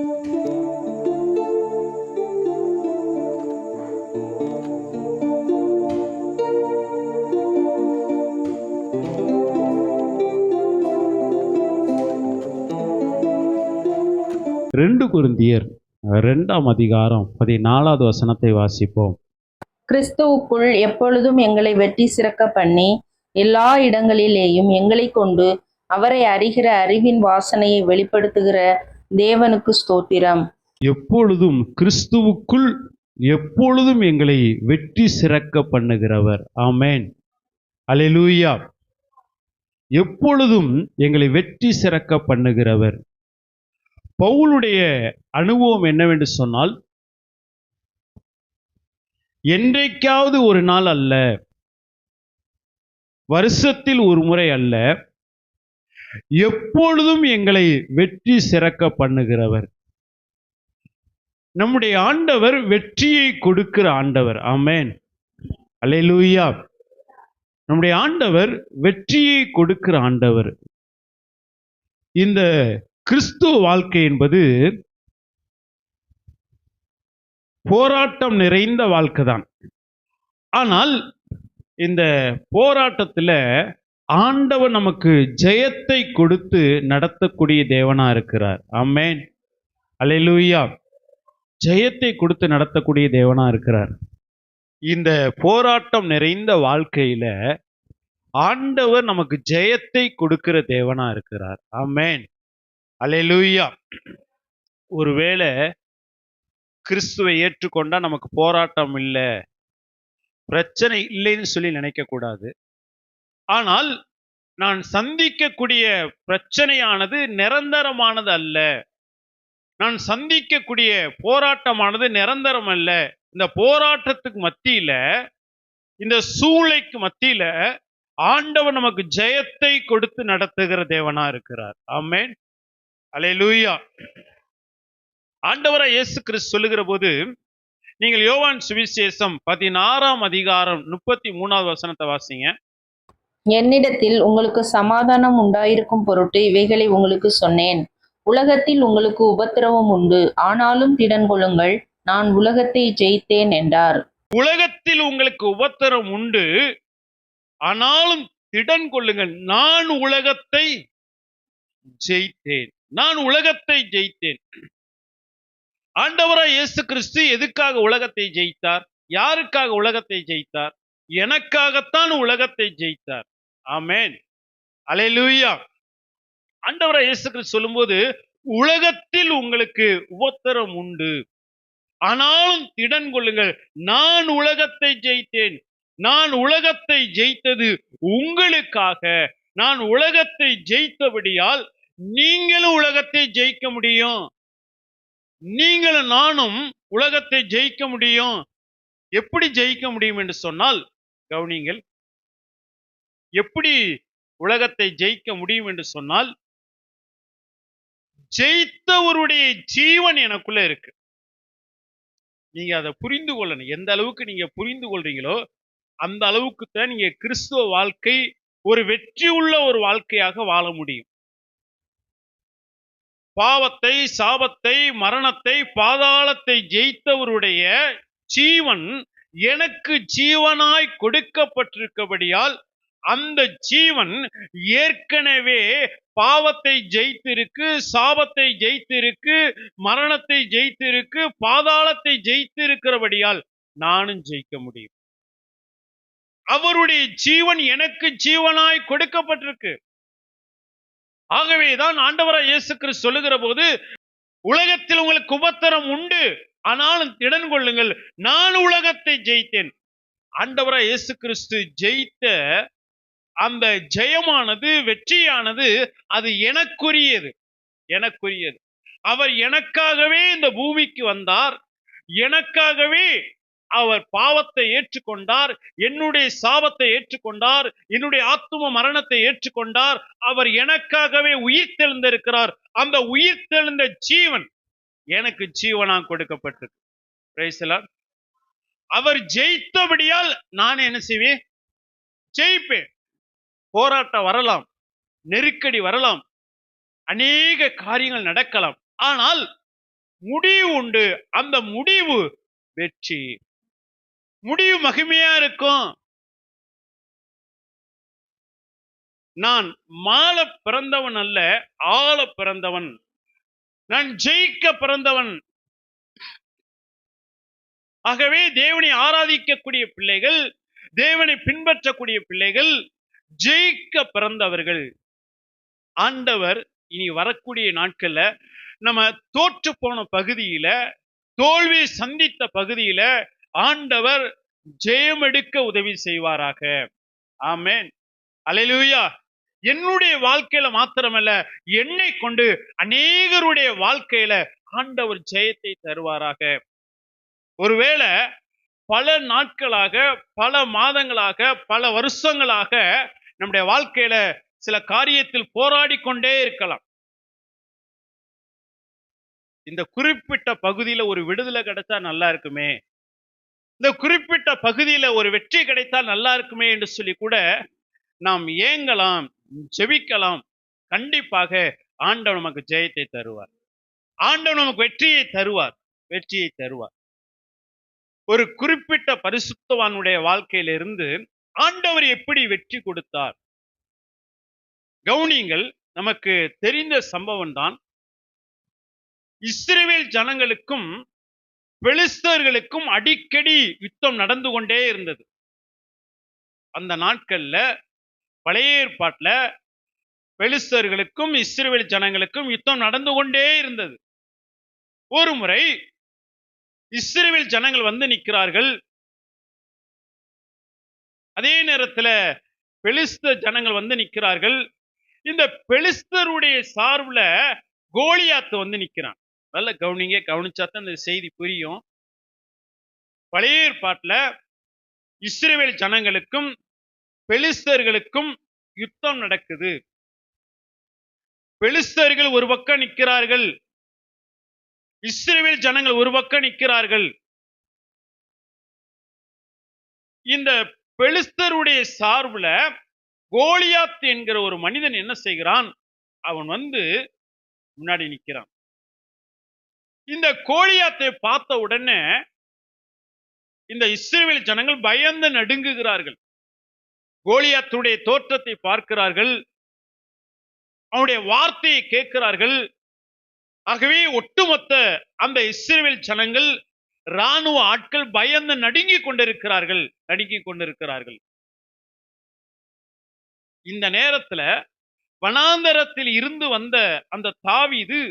2 கொரிந்தியர் 2ஆம் அதிகாரம் 14வது வசனத்தை வாசிப்போம். கிறிஸ்துவுக்குள் எப்பொழுதும் எங்களை வெட்டி சிறக்க பண்ணி எல்லா இடங்களிலேயும் எங்களை கொண்டு அவரை அறிகிற அறிவின் வாசனையை வெளிப்படுத்துகிற தேவனுக்கு ஸ்தோத்திரம். எப்பொழுதும் கிறிஸ்துவுக்குள் எப்பொழுதும் எங்களை வெற்றி சிறக்க பண்ணுகிறவர். ஆமென். அல்லேலூயா. எப்பொழுதும் எங்களை வெற்றி சிறக்க பண்ணுகிறவர். பவுலுடைய அனுபவம் என்னவென்று சொன்னால், என்றைக்காவது ஒரு நாள் அல்ல, வருஷத்தில் ஒரு முறை அல்ல, எப்பொழுதும் எங்களை வெற்றி சிறக்க பண்ணுகிறவர். நம்முடைய ஆண்டவர் வெற்றியை கொடுக்கிற ஆண்டவர். ஆமென். அல்லேலூயா. நம்முடைய ஆண்டவர் வெற்றியை கொடுக்கிற ஆண்டவர். இந்த கிறிஸ்துவ வாழ்க்கை என்பது போராட்டம் நிறைந்த வாழ்க்கை தான். ஆனால் இந்த போராட்டத்தில் ஆண்டவர் நமக்கு ஜெயத்தை கொடுத்து நடத்தக்கூடிய தேவனா இருக்கிறார். ஆமென். அல்லேலூயா. ஜெயத்தை கொடுத்து நடத்தக்கூடிய தேவனா இருக்கிறார். இந்த போராட்டம் நிறைந்த வாழ்க்கையில ஆண்டவர் நமக்கு ஜெயத்தை கொடுக்கிற தேவனா இருக்கிறார். ஆமென். அல்லேலூயா. ஒருவேளை கிறிஸ்துவை ஏற்றுக்கொண்டா நமக்கு போராட்டம் இல்லை, பிரச்சனை இல்லைன்னு சொல்லி நினைக்க கூடாது. ஆனால் நான் சந்திக்கக்கூடிய பிரச்சனையானது நிரந்தரமானது அல்ல, நான் சந்திக்கக்கூடிய போராட்டமானது நிரந்தரம் அல்ல. இந்த போராட்டத்துக்கு மத்தியில, இந்த சூழ்நிலைக்கு மத்தியில ஆண்டவர் நமக்கு ஜெயத்தை கொடுத்து நடத்துகிற தேவனா இருக்கிறார். ஆமென். அல்லேலூயா. ஆண்டவராய் இயேசு கிறிஸ்து சொல்லுகிற போது, நீங்கள் யோவான் சுவிசேஷம் 16ஆம் அதிகாரம் 33வது வசனத்தை வாசிங்க. என்னிடத்தில் உங்களுக்கு சமாதானம் உண்டாயிருக்கும் பொருட்டு இவைகளை உங்களுக்கு சொன்னேன். உலகத்தில் உங்களுக்கு உபத்திரவம் உண்டு, ஆனாலும் திடன் கொள்ளுங்கள், நான் உலகத்தை ஜெயித்தேன் என்றார். உலகத்தில் உங்களுக்கு உபத்திரம் உண்டு, ஆனாலும் திடன் கொள்ளுங்கள், நான் உலகத்தை ஜெயித்தேன். நான் உலகத்தை ஜெயித்தேன். ஆண்டவராய் இயேசு கிறிஸ்து எதுக்காக உலகத்தை ஜெயித்தார்? யாருக்காக உலகத்தை ஜெயித்தார்? எனக்காகத்தான் உலகத்தை ஜெயித்தார். ஆமென். அல்லேலூயா. ஆண்டவராய் இயேசு கிறிஸ்து சொல்லும்போது, உலகத்தில் உங்களுக்கு உபத்திரம் உண்டு, ஆனாலும் திடன் கொள்ளுங்கள், நான் உலகத்தை ஜெயித்தேன். நான் உலகத்தை ஜெயித்தது உங்களுக்காக. நான் உலகத்தை ஜெயித்தபடியால் நீங்களும் உலகத்தை ஜெயிக்க முடியும். நீங்களும் நானும் உலகத்தை ஜெயிக்க முடியும். எப்படி ஜெயிக்க முடியும் என்று சொன்னால், கவனிங்கள், எப்படி உலகத்தை ஜெயிக்க முடியும் என்று சொன்னால், ஜெயித்தவருடைய ஜீவன் எனக்குள்ள இருக்கு. நீங்க அதை புரிந்து கொள்ளணும். எந்த அளவுக்கு நீங்க புரிந்து கொள்றீங்களோ அந்த அளவுக்கு தான் நீங்க கிறிஸ்துவ வாழ்க்கை ஒரு வெற்றி உள்ள ஒரு வாழ்க்கையாக வாழ முடியும். பாவத்தை, சாபத்தை, மரணத்தை, பாதாளத்தை ஜெயித்தவருடைய ஜீவன் எனக்கு ஜீவனாய் கொடுக்கப்பட்டிருக்கபடியால், அந்த ஜீவன் ஏற்கனவே பாவத்தை ஜெயித்திருக்கு, சாபத்தை ஜெயித்திருக்கு, மரணத்தை ஜெயித்திருக்கு, பாதாளத்தை ஜெயித்திருக்கிறபடியால் நானும் ஜெயிக்க முடியும். அவருடைய ஜீவன் எனக்கு ஜீவனாய் கொடுக்கப்பட்டிருக்கு. ஆகவேதான் ஆண்டவராய் இயேசு கிறிஸ்து சொல்லுகிற போது, உலகத்தில் உங்களுக்கு உபத்திரம் உண்டு, ஆனாலும் திடன் கொள்ளுங்கள், நான் உலகத்தை ஜெயித்தேன். ஆண்டவராய் இயேசு கிறிஸ்து ஜெயித்த அந்த ஜெயமானது, வெற்றியானது, அது எனக்குரியது. எனக்குரியது. அவர் எனக்காகவே இந்த பூமிக்கு வந்தார். எனக்காகவே அவர் பாவத்தை ஏற்றுக்கொண்டார், என்னுடைய சாபத்தை ஏற்றுக்கொண்டார், என்னுடைய ஆத்தும மரணத்தை ஏற்றுக்கொண்டார். அவர் எனக்காகவே உயிர் தெழுந்திருக்கிறார். அந்த உயிர் தெழுந்த ஜீவன் எனக்கு ஜீவனாக கொடுக்கப்பட்டிருக்கு. Price the Lord. அவர் ஜெயித்தபடியால் நான் என்ன செய்வேன்? ஜெயிப்பேன். போராட்டம் வரலாம், நெருக்கடி வரலாம், அநேக காரியங்கள் நடக்கலாம். ஆனால் முடிவு உண்டு. அந்த முடிவு வெற்றி. முடிவு மகிமையா இருக்கும். நான் மாள பிறந்தவன் அல்ல, ஆள பிறந்தவன். நான் ஜெயிக்க பிறந்தவன். ஆகவே தேவனை ஆராதிக்கக்கூடிய பிள்ளைகள், தேவனை பின்பற்றக்கூடிய பிள்ளைகள் ஜெயிக்க பிறந்தவர்கள். ஆண்டவர் இனி வரக்கூடிய நாட்கள்ல நம்ம தோற்று போன பகுதியில, தோல்வி சந்தித்த பகுதியில ஆண்டவர் ஜெயமெடுக்க உதவி செய்வாராக. ஆமென். அல்லேலூயா. என்னுடைய வாழ்க்கையில மாத்திரமல்ல, என்னை கொண்டு அநேகருடைய வாழ்க்கையில ஆண்டவர் ஜெயத்தை தருவாராக. ஒருவேளை பல நாட்களாக, பல மாதங்களாக, பல வருஷங்களாக நம்முடைய வாழ்க்கையில சில காரியத்தில் போராடி கொண்டே இருக்கலாம். இந்த குறிப்பிட்ட பகுதியில ஒரு விடுதலை கிடைச்சா நல்லா இருக்குமே, இந்த குறிப்பிட்ட பகுதியில ஒரு வெற்றி கிடைத்தால் நல்லா இருக்குமே என்று சொல்லி கூட நாம் ஏங்கலாம், ஜெபிக்கலாம். கண்டிப்பாக ஆண்டவர் நமக்கு ஜெயத்தை தருவார். ஆண்டவர் நமக்கு வெற்றியை தருவார். வெற்றியை தருவார். ஒரு குறிப்பிட்ட பரிசுத்தவானுடைய வாழ்க்கையிலிருந்து ஆண்டவர் எப்படி வெற்றி கொடுத்தார்? கவுனியங்கள். நமக்கு தெரிந்த சம்பவம் தான். இஸ்ரவேல் ஜனங்களுக்கும் பெலிஸ்தர்களுக்கும் அடிக்கடி யுத்தம் நடந்து கொண்டே இருந்தது. அந்த நாட்கள்ல பழைய ஏற்பாட்டுல பெலிஸ்தர்களுக்கும் இஸ்ரவேல் ஜனங்களுக்கும் யுத்தம் நடந்து கொண்டே இருந்தது. ஒரு முறை இஸ்ரவேல் ஜனங்கள் வந்து நிற்கிறார்கள். அதே நேரத்துல பெலிஸ்தர் ஜனங்கள் வந்து நிற்கிறார்கள். இந்த பெலிஸ்தருடைய சார்புல கோலியாத்து வந்து நிற்கிறான். நல்ல கவனிங்க, கவனிச்சாதான் இந்த செய்தி புரியும். பழைய ஏற்பாட்டுல இஸ்ரவேல் ஜனங்களுக்கும் பெலிஸ்தர்களுக்கும் யுத்தம் நடக்குது. பெலிஸ்தர்கள் ஒரு பக்கம் நிற்கிறார்கள், இஸ்ரவேல் ஜனங்கள் ஒரு பக்கம் நிற்கிறார்கள். இந்த பெலிஸ்தருடைய சார்புல கோலியாத் என்கிற ஒரு மனிதன் என்ன செய்கிறான்? அவன் வந்து முன்னாடி நிற்கிறான். இந்த கோலியாத்தை பார்த்த உடனே இந்த இஸ்ரவேல் ஜனங்கள் பயந்து நடுங்குகிறார்கள். கோலியாத்துடைய தோற்றத்தை பார்க்கிறார்கள், அவனுடைய வார்த்தையை கேட்கிறார்கள். ஆகவே ஒட்டுமொத்த அந்த இஸ்ரவேல் ஜனங்கள், ராணுவ ஆட்கள் பயந்து நடுங்கிக் கொண்டிருக்கிறார்கள். இந்த நேரத்துல வனாந்தரத்தில் இருந்து வந்த அந்த தாவீது,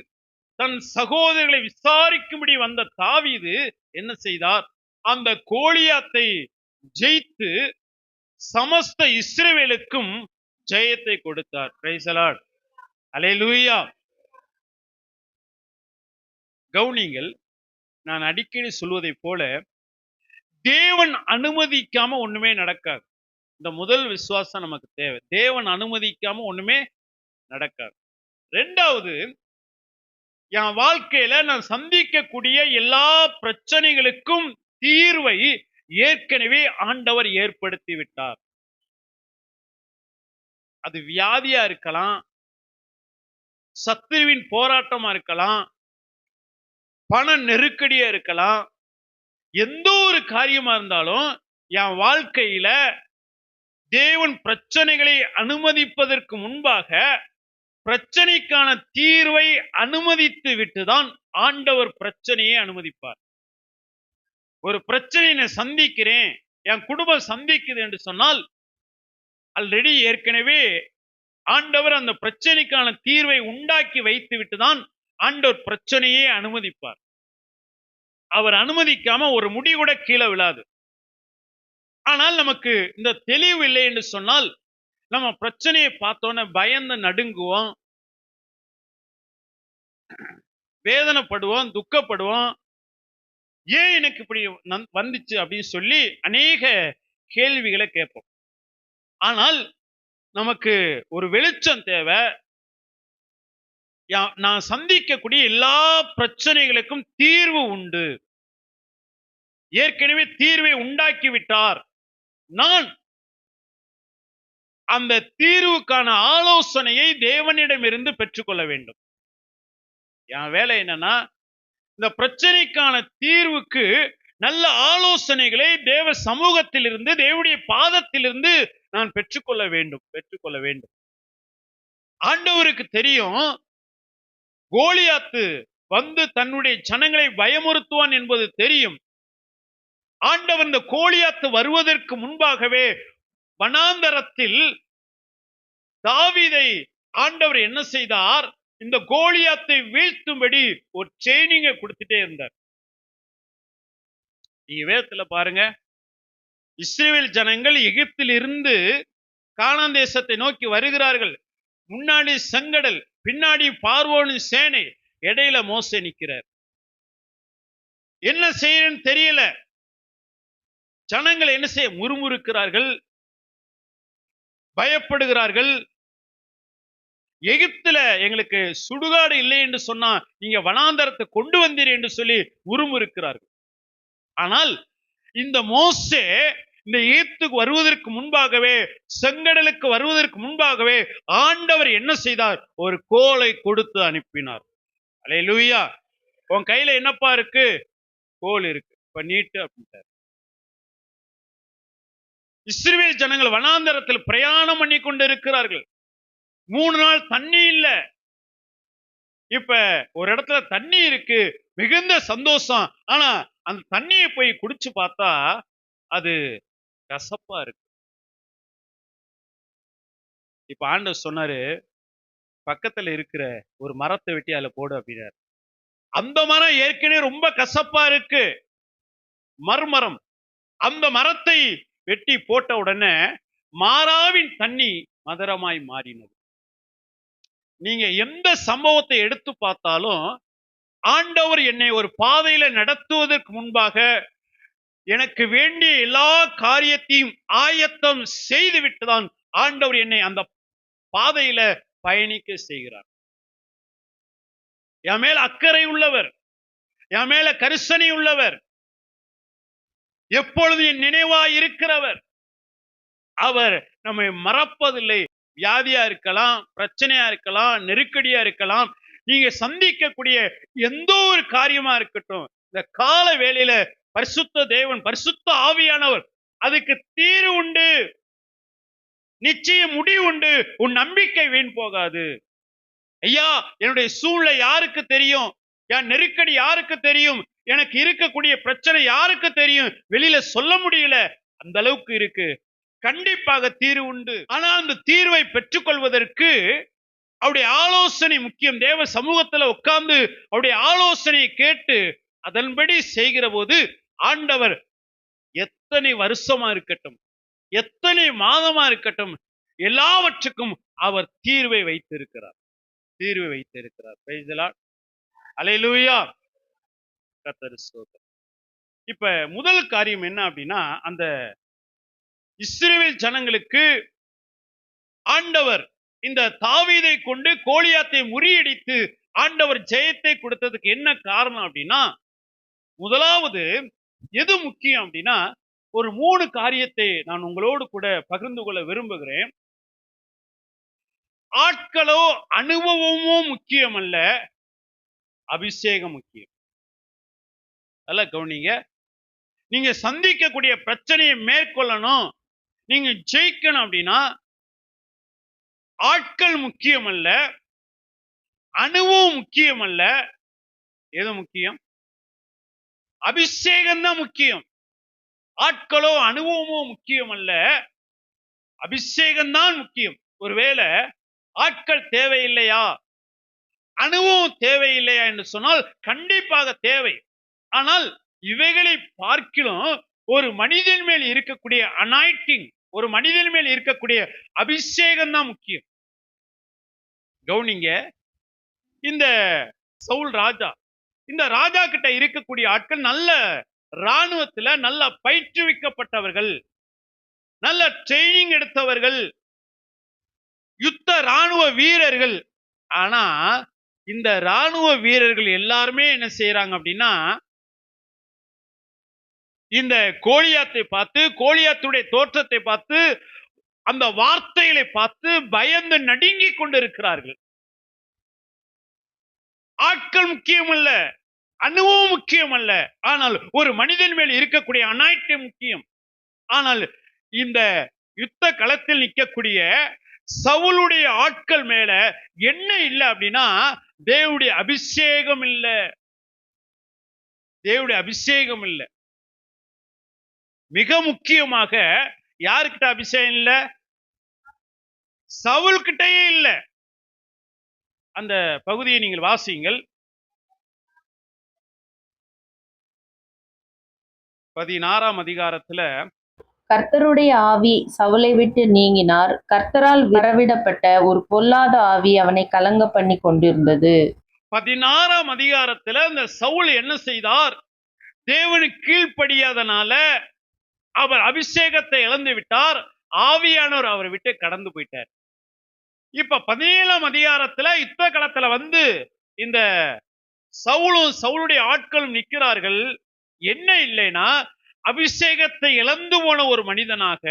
தன் சகோதரர்களை விசாரிக்கும்படி வந்த தாவீது என்ன செய்தார்? அந்த கோலியாத்தை ஜெயித்து சமஸ்த இஸ்ரவேலுக்கும் ஜெயத்தை கொடுத்தார். Praise the lord. அல்லேலூயா. கவுனிங்கள். நான் அடிக்கடி சொல்வதை போல தேவன் அனுமதிக்காம ஒண்ணுமே நடக்காது. இந்த முதல் விசுவாசம் நமக்கு தேவை. தேவன் அனுமதிக்காம ஒண்ணுமே நடக்காது. இரண்டாவது, என் வாழ்க்கையில நான் சந்திக்கக்கூடிய எல்லா பிரச்சனைகளுக்கும் தீர்வை ஏற்கனவே ஆண்டவர் ஏற்படுத்தி விட்டார். அது வியாதியா இருக்கலாம், சத்துருவின் போராட்டமா இருக்கலாம், பண நெருக்கடியா இருக்கலாம். எந்த ஒரு காரியமா இருந்தாலும் என் வாழ்க்கையில தேவன் பிரச்சனைகளை அனுமதிப்பதற்கு முன்பாக பிரச்சனைக்கான தீர்வை அனுமதித்து விட்டுதான் ஆண்டவர் பிரச்சனையை அனுமதிப்பார். ஒரு பிரச்சனையை சந்திக்கிறேன், என் குடும்பம் சந்திக்குது என்று சொன்னால் ஆல்ரெடி ஏற்கனவே ஆண்டவர் அந்த பிரச்சனைக்கான தீர்வை உண்டாக்கி வைத்து விட்டுதான் ஆண்டவர் பிரச்சனையே அனுமதிப்பார். அவர் அனுமதிக்காம ஒரு முடி கூட கீழே விழாது. ஆனால் நமக்கு இந்த தெளிவு இல்லை என்று சொன்னால் நம்ம பிரச்சனையை பார்த்தோன்னே பயந்து நடுங்குவோம், வேதனைப்படுவோம், துக்கப்படுவோம். ஏன் எனக்கு இப்படி வந்துச்சு அப்படின்னு சொல்லி அநேக கேள்விகளை கேட்போம். ஆனால் நமக்கு ஒரு வெளிச்சம் தேவை. நான் சந்திக்கக்கூடிய எல்லா பிரச்சனைகளுக்கும் தீர்வு உண்டு. ஏற்கனவே தீர்வை உண்டாக்கி விட்டார். நான் அந்த தீர்வுக்கான ஆலோசனையை தேவனிடமிருந்து பெற்றுக்கொள்ள வேண்டும். என் வேலை என்னன்னா, இந்த பிரச்சனைக்கான தீர்வுக்கு நல்ல ஆலோசனைகளை தேவ சமூகத்திலிருந்து, தேவனுடைய பாதத்திலிருந்து நான் பெற்றுக்கொள்ள வேண்டும். ஆண்டவருக்கு தெரியும் கோலியாத்து வந்து தன்னுடைய ஜனங்களை பயமுறுத்துவான் என்பது தெரியும். ஆண்டவர் இந்த கோலியாத்து வருவதற்கு முன்பாகவே வனாந்தரத்தில் தாவீதை ஆண்டவர் என்ன செய்தார்? இந்த கோலியாத்தை வீழ்த்தும்படி ஒரு ட்ரெயினிங்க கொடுத்துட்டே இருந்தார். நீங்க வேதத்துல பாருங்க, இஸ்ரவேல் ஜனங்கள் எகிப்தில் இருந்து கானான் தேசத்தை நோக்கி வருகிறார்கள். முன்னாடி செங்கடல், பின்னாடி பார்வோனின் சேனை, இடையில மோசே நிற்கிறார். என்ன செய்யறன்னு தெரியல. ஜனங்கள் என்ன செய்ய முறுமுறுக்கிறார்கள், பயப்படுகிறார்கள். எகிப்துல எங்களுக்கு சுடுகாடு இல்லை என்று சொன்னா நீங்க வனாந்தரத்தை கொண்டு வந்தீர் என்று சொல்லி முறுமுறுக்கிறார்கள். ஆனால் இந்த மோசே இந்த எகிப்துக்கு வருவதற்கு முன்பாகவே, செங்கடலுக்கு வருவதற்கு முன்பாகவே ஆண்டவர் என்ன செய்தார்? ஒரு கோலை கொடுத்து அனுப்பினார். அல்லேலூயா. உன் கையில என்னப்பா இருக்கு? கோல் இருக்கு, இப்ப நீட்டு அப்படின்ட்டார். இஸ்ரவேல் ஜனங்கள் வனாந்தரத்தில் பிரயாணம் பண்ணி கொண்டு இருக்கிறார்கள். 3 நாள் தண்ணி இல்ல. இப்ப ஒரு இடத்துல தண்ணி இருக்கு, மிகுந்த சந்தோஷம். ஆனா அந்த தண்ணியை போய் குடிச்சு பார்த்தா அது கசப்பா இருக்கு. இப்ப ஆண்டவர் சொன்னாரு, பக்கத்துல இருக்கிற ஒரு மரத்தை வெட்டி அதுல போடு அப்படின்னாரு. அந்த மரம் ஏற்கனவே ரொம்ப கசப்பா இருக்கு, மறுமரம். அந்த மரத்தை வெட்டி போட்ட உடனே மாறாவின் தண்ணி மதுரமாய் மாறினது. நீங்க எந்த சம்பவத்தை எடுத்து பார்த்தாலும் ஆண்டவர் என்னை ஒரு பாதையில நடத்துவதற்கு முன்பாக எனக்கு வேண்டிய எல்லா காரியத்தையும் ஆயத்தம் செய்து விட்டுதான் ஆண்டவர் என்னை அந்த பாதையில பயணிக்க செய்கிறார். என் மேல அக்கறை உள்ளவர், என் மேல கரிசனை உள்ளவர், எப்பொழுது என் நினைவாய் இருக்கிறவர். அவர் நம்மை மறப்பதில்லை. வியாதியா இருக்கலாம், பிரச்சனையா இருக்கலாம், நெருக்கடியா இருக்கலாம், நீங்க சந்திக்கக்கூடிய எந்த ஒரு காரியமா இருக்கட்டும், இந்த கால வேளையில பரிசுத்த தேவன், பரிசுத்த ஆவியானவர் அதுக்கு தீர்வு உண்டு, நிச்சயம் முடிவு உண்டு. உன் நம்பிக்கை வீண் போகாது. ஐயா, என்னுடைய சூழ்நிலை யாருக்கு தெரியும்? என் நெருக்கடி யாருக்கு தெரியும்? எனக்கு இருக்கக்கூடிய பிரச்சனை யாருக்கு தெரியும்? வெளியில சொல்ல முடியல, அந்த அளவுக்கு இருக்கு. கண்டிப்பாக தீர்வு உண்டு. ஆனால் அந்த தீர்வை பெற்றுக்கொள்வதற்கு அவருடைய ஆலோசனை முக்கியம். தேவ சமூகத்துல உட்கார்ந்து அவருடைய ஆலோசனையை கேட்டு அதன்படி செய்கிற போது ஆண்டவர் எத்தனை வருஷமா இருக்கட்டும், எத்தனை மாதமா இருக்கட்டும், எல்லாவற்றுக்கும் அவர் தீர்வை வைத்திருக்கிறார். Praise the Lord. அல்லேலூயா. கர்த்தர் ஸ்தோத்திரம். இப்ப முதல் காரியம் என்ன அப்படின்னா, அந்த இஸ்ரவேல் ஜனங்களுக்கு ஆண்டவர் இந்த தாவீதை கொண்டு கோலியாத்தை முறியடித்து ஆண்டவர் ஜெயத்தை கொடுத்ததுக்கு என்ன காரணம் அப்படின்னா, முதலாவது எது முக்கியம் அப்படின்னா, ஒரு 3 காரியத்தை நான் உங்களோடு கூட பகிர்ந்து கொள்ள விரும்புகிறேன். ஆட்களோ அனுபவமோ முக்கியம் அல்ல, அபிஷேகம் முக்கியம். அல்ல கவனிங்க. நீங்க சந்திக்கக்கூடிய பிரச்சனையை மேற்கொள்ளணும், நீங்க ஜெயிக்கணும் அப்படின்னா ஆட்கள் முக்கியம் அல்ல, அனுபவம் முக்கியம் அல்ல. எது முக்கியம்? அபிஷேகம் தான் முக்கியம். ஆட்களோ அனுபவமோ முக்கியம் அல்ல, அபிஷேகம் தான் முக்கியம். ஒருவேளை ஆட்கள் தேவையில்லையா, அனுபவம் தேவையில்லையா என்று சொன்னால் கண்டிப்பாக தேவை. ஆனால் இவைகளை பார்க்கிலும் ஒரு மனிதன் மேல் இருக்கக்கூடிய அனாயிட்டிங், ஒரு மனிதன் மேல் இருக்கக்கூடிய அபிஷேகம் தான் முக்கியம். கவுனிங்க, இந்த சவுல் ராஜா, இந்த ராஜா கிட்ட இருக்கக்கூடிய ஆட்கள் நல்ல ராணுவத்துல நல்ல பயிற்றுவிக்கப்பட்டவர்கள், நல்ல ட்ரைனிங் எடுத்தவர்கள், யுத்த ராணுவ வீரர்கள். ஆனா இந்த ராணுவ வீரர்கள் எல்லாருமே என்ன செய்யறாங்க அப்படின்னா, இந்த கோலியாத்தை பார்த்து, கோலியாத்துடைய தோற்றத்தை பார்த்து, அந்த வார்த்தைகளை பார்த்து பயந்து நடுங்கிக் கொண்டிருக்கிறார்கள். ஆட்கள் முக்கியம் அல்ல, அனுபவம் முக்கியம் அல்ல, ஆனால் ஒரு மனிதன் மேல் இருக்கக்கூடிய அனாயிட்டம் முக்கியம். ஆனால் இந்த யுத்த களத்தில் நிற்கக்கூடிய சவுலுடைய ஆட்கள் மேல என்ன இல்லை அப்படின்னா தேவனுடைய அபிஷேகம் இல்ல. தேவனுடைய அபிஷேகம் இல்ல. மிக முக்கியமாக யாருக்கிட்ட அபிஷேகம் இல்ல? சவுல் கிட்டயே இல்ல. அந்த பகுதியை நீங்கள் வாசியுங்கள். 16ஆம் அதிகாரத்துல கர்த்தருடைய ஆவி சவுலை விட்டு நீங்கினார். கர்த்தரால் வரவிடப்பட்ட ஒரு பொல்லாத ஆவி அவனை கலங்க பண்ணி கொண்டிருந்தது. 16ஆம் அதிகாரத்துல அந்த சவுல் என்ன செய்தார்? தேவனுக்கு கீழ்ப்படியாதனால அவர் அபிஷேகத்தை இழந்து விட்டார். ஆவியானவர் அவரை விட்டு கடந்து போயிட்டார். இப்ப 17ஆம் அதிகாரத்துல யுத்த களத்துல வந்து இந்த சவுலும் சவுளுடைய ஆட்களும் நிற்கிறார்கள். என்ன இல்லைன்னா அபிஷேகத்தை இழந்து போன ஒரு மனிதனாக,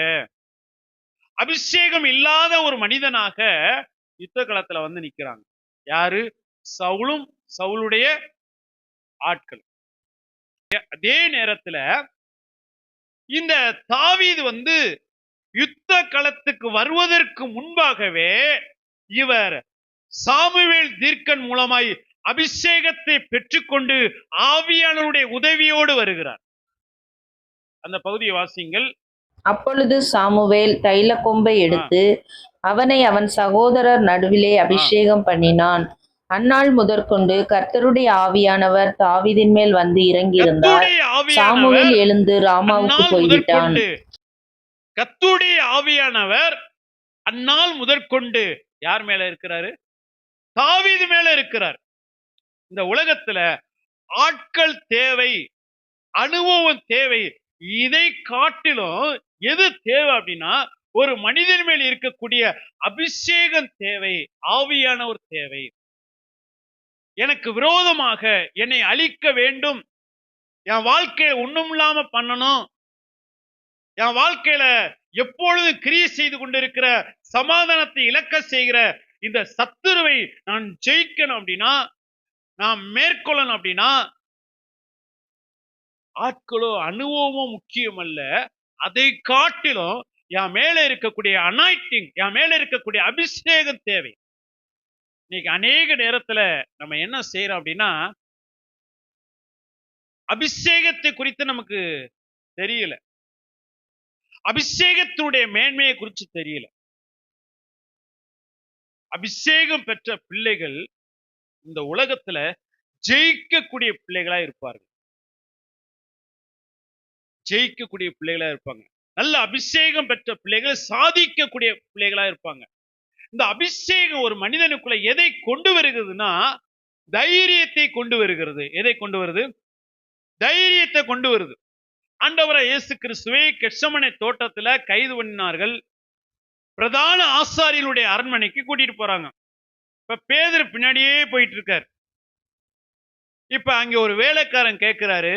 அபிஷேகம் இல்லாத ஒரு மனிதனாக யுத்த களத்துல வந்து நிற்கிறாங்க. யாரு? சவுலும் சவுளுடைய ஆட்கள். அதே நேரத்துல இந்த தாவீது வந்து யுத்த களத்துக்கு வருவதற்கு முன்பாகவே இவர் சாமுவேல் தீர்க்கன் மூலமாய் அபிஷேகத்தை பெற்றுக்கொண்டு ஆவியானவருடைய உதவியோடு வருகிறார். அந்த பகுதியை வாசிங்கள். அப்பொழுது சாமுவேல் தைல கொம்பை எடுத்து அவனை அவன் சகோதரர் நடுவிலே அபிஷேகம் பண்ணினான். அந்நாள் முதற்கொண்டு கர்த்தருடைய ஆவியானவர் தாவீதின் மேல் வந்து இறங்கியிருந்தார். சாமுவேல் எழுந்து ராமாவுக்கு போய்விட்டான். கர்த்தருடைய ஆவியானவர் அந்நாள் முதற்கொண்டு யார் மேல இருக்கிறாரு? தாவீது மேல இருக்கிறார். இந்த உலகத்துல ஆட்கள் தேவை, அனுபவம் தேவை. இதை காட்டிலும் எது தேவை அப்படின்னா ஒரு மனிதன் மேல் இருக்கக்கூடிய அபிஷேகம் தேவை, ஆவியானவர் தேவை. எனக்கு விரோதமாக என்னை அழிக்க வேண்டும், என் வாழ்க்கையை ஒண்ணும் இல்லாம பண்ணணும், என் வாழ்க்கையில எப்பொழுதும் கிரியை செய்து கொண்டிருக்கிற சமாதானத்தை இழக்க செய்கிற இந்த சத்துருவை நான் ஜெயிக்கணும் அப்படின்னா, நான் மேற்கொள்ளணும் அப்படின்னா ஆட்களோ அனுபவமோ முக்கியம் அல்ல. அதை காட்டிலும் என் மேல இருக்கக்கூடிய அனாயிட்டிங், என் மேல இருக்கக்கூடிய அபிஷேகம் தேவை. இன்னைக்கு அநேக நேரத்துல நம்ம என்ன செய்யறோம் அப்படின்னா அபிஷேகத்தை குறித்து நமக்கு தெரியல, அபிஷேகத்தினுடைய மேன்மையை குறித்து தெரியல. அபிஷேகம் பெற்ற பிள்ளைகள் இந்த உலகத்துல ஜெயிக்கக்கூடிய பிள்ளைகளா இருப்பார்கள், ஜெயிக்கக்கூடிய பிள்ளைகளா இருப்பாங்க. நல்ல அபிஷேகம் பெற்ற பிள்ளைகள் சாதிக்கக்கூடிய பிள்ளைகளா இருப்பாங்க. இந்த அபிஷேகம் ஒரு மனிதனுக்குள்ள எதை கொண்டு வருகிறதுனா தைரியத்தை கொண்டு வருகிறது. எதை கொண்டு வருது? தைரியத்தை கொண்டு வருது. ஆண்டவராகிய இயேசு கிறிஸ்துவை கெத்செமனே தோட்டத்துல கைது பண்ணினார்கள். பிரதான ஆசாரியனுடைய அரண்மனைக்கு கூட்டிட்டு போறாங்க. இப்ப பேதுரு பின்னாடியே போயிட்டு இருக்காரு. இப்ப அங்க ஒரு வேலைக்காரன் கேட்கிறாரு,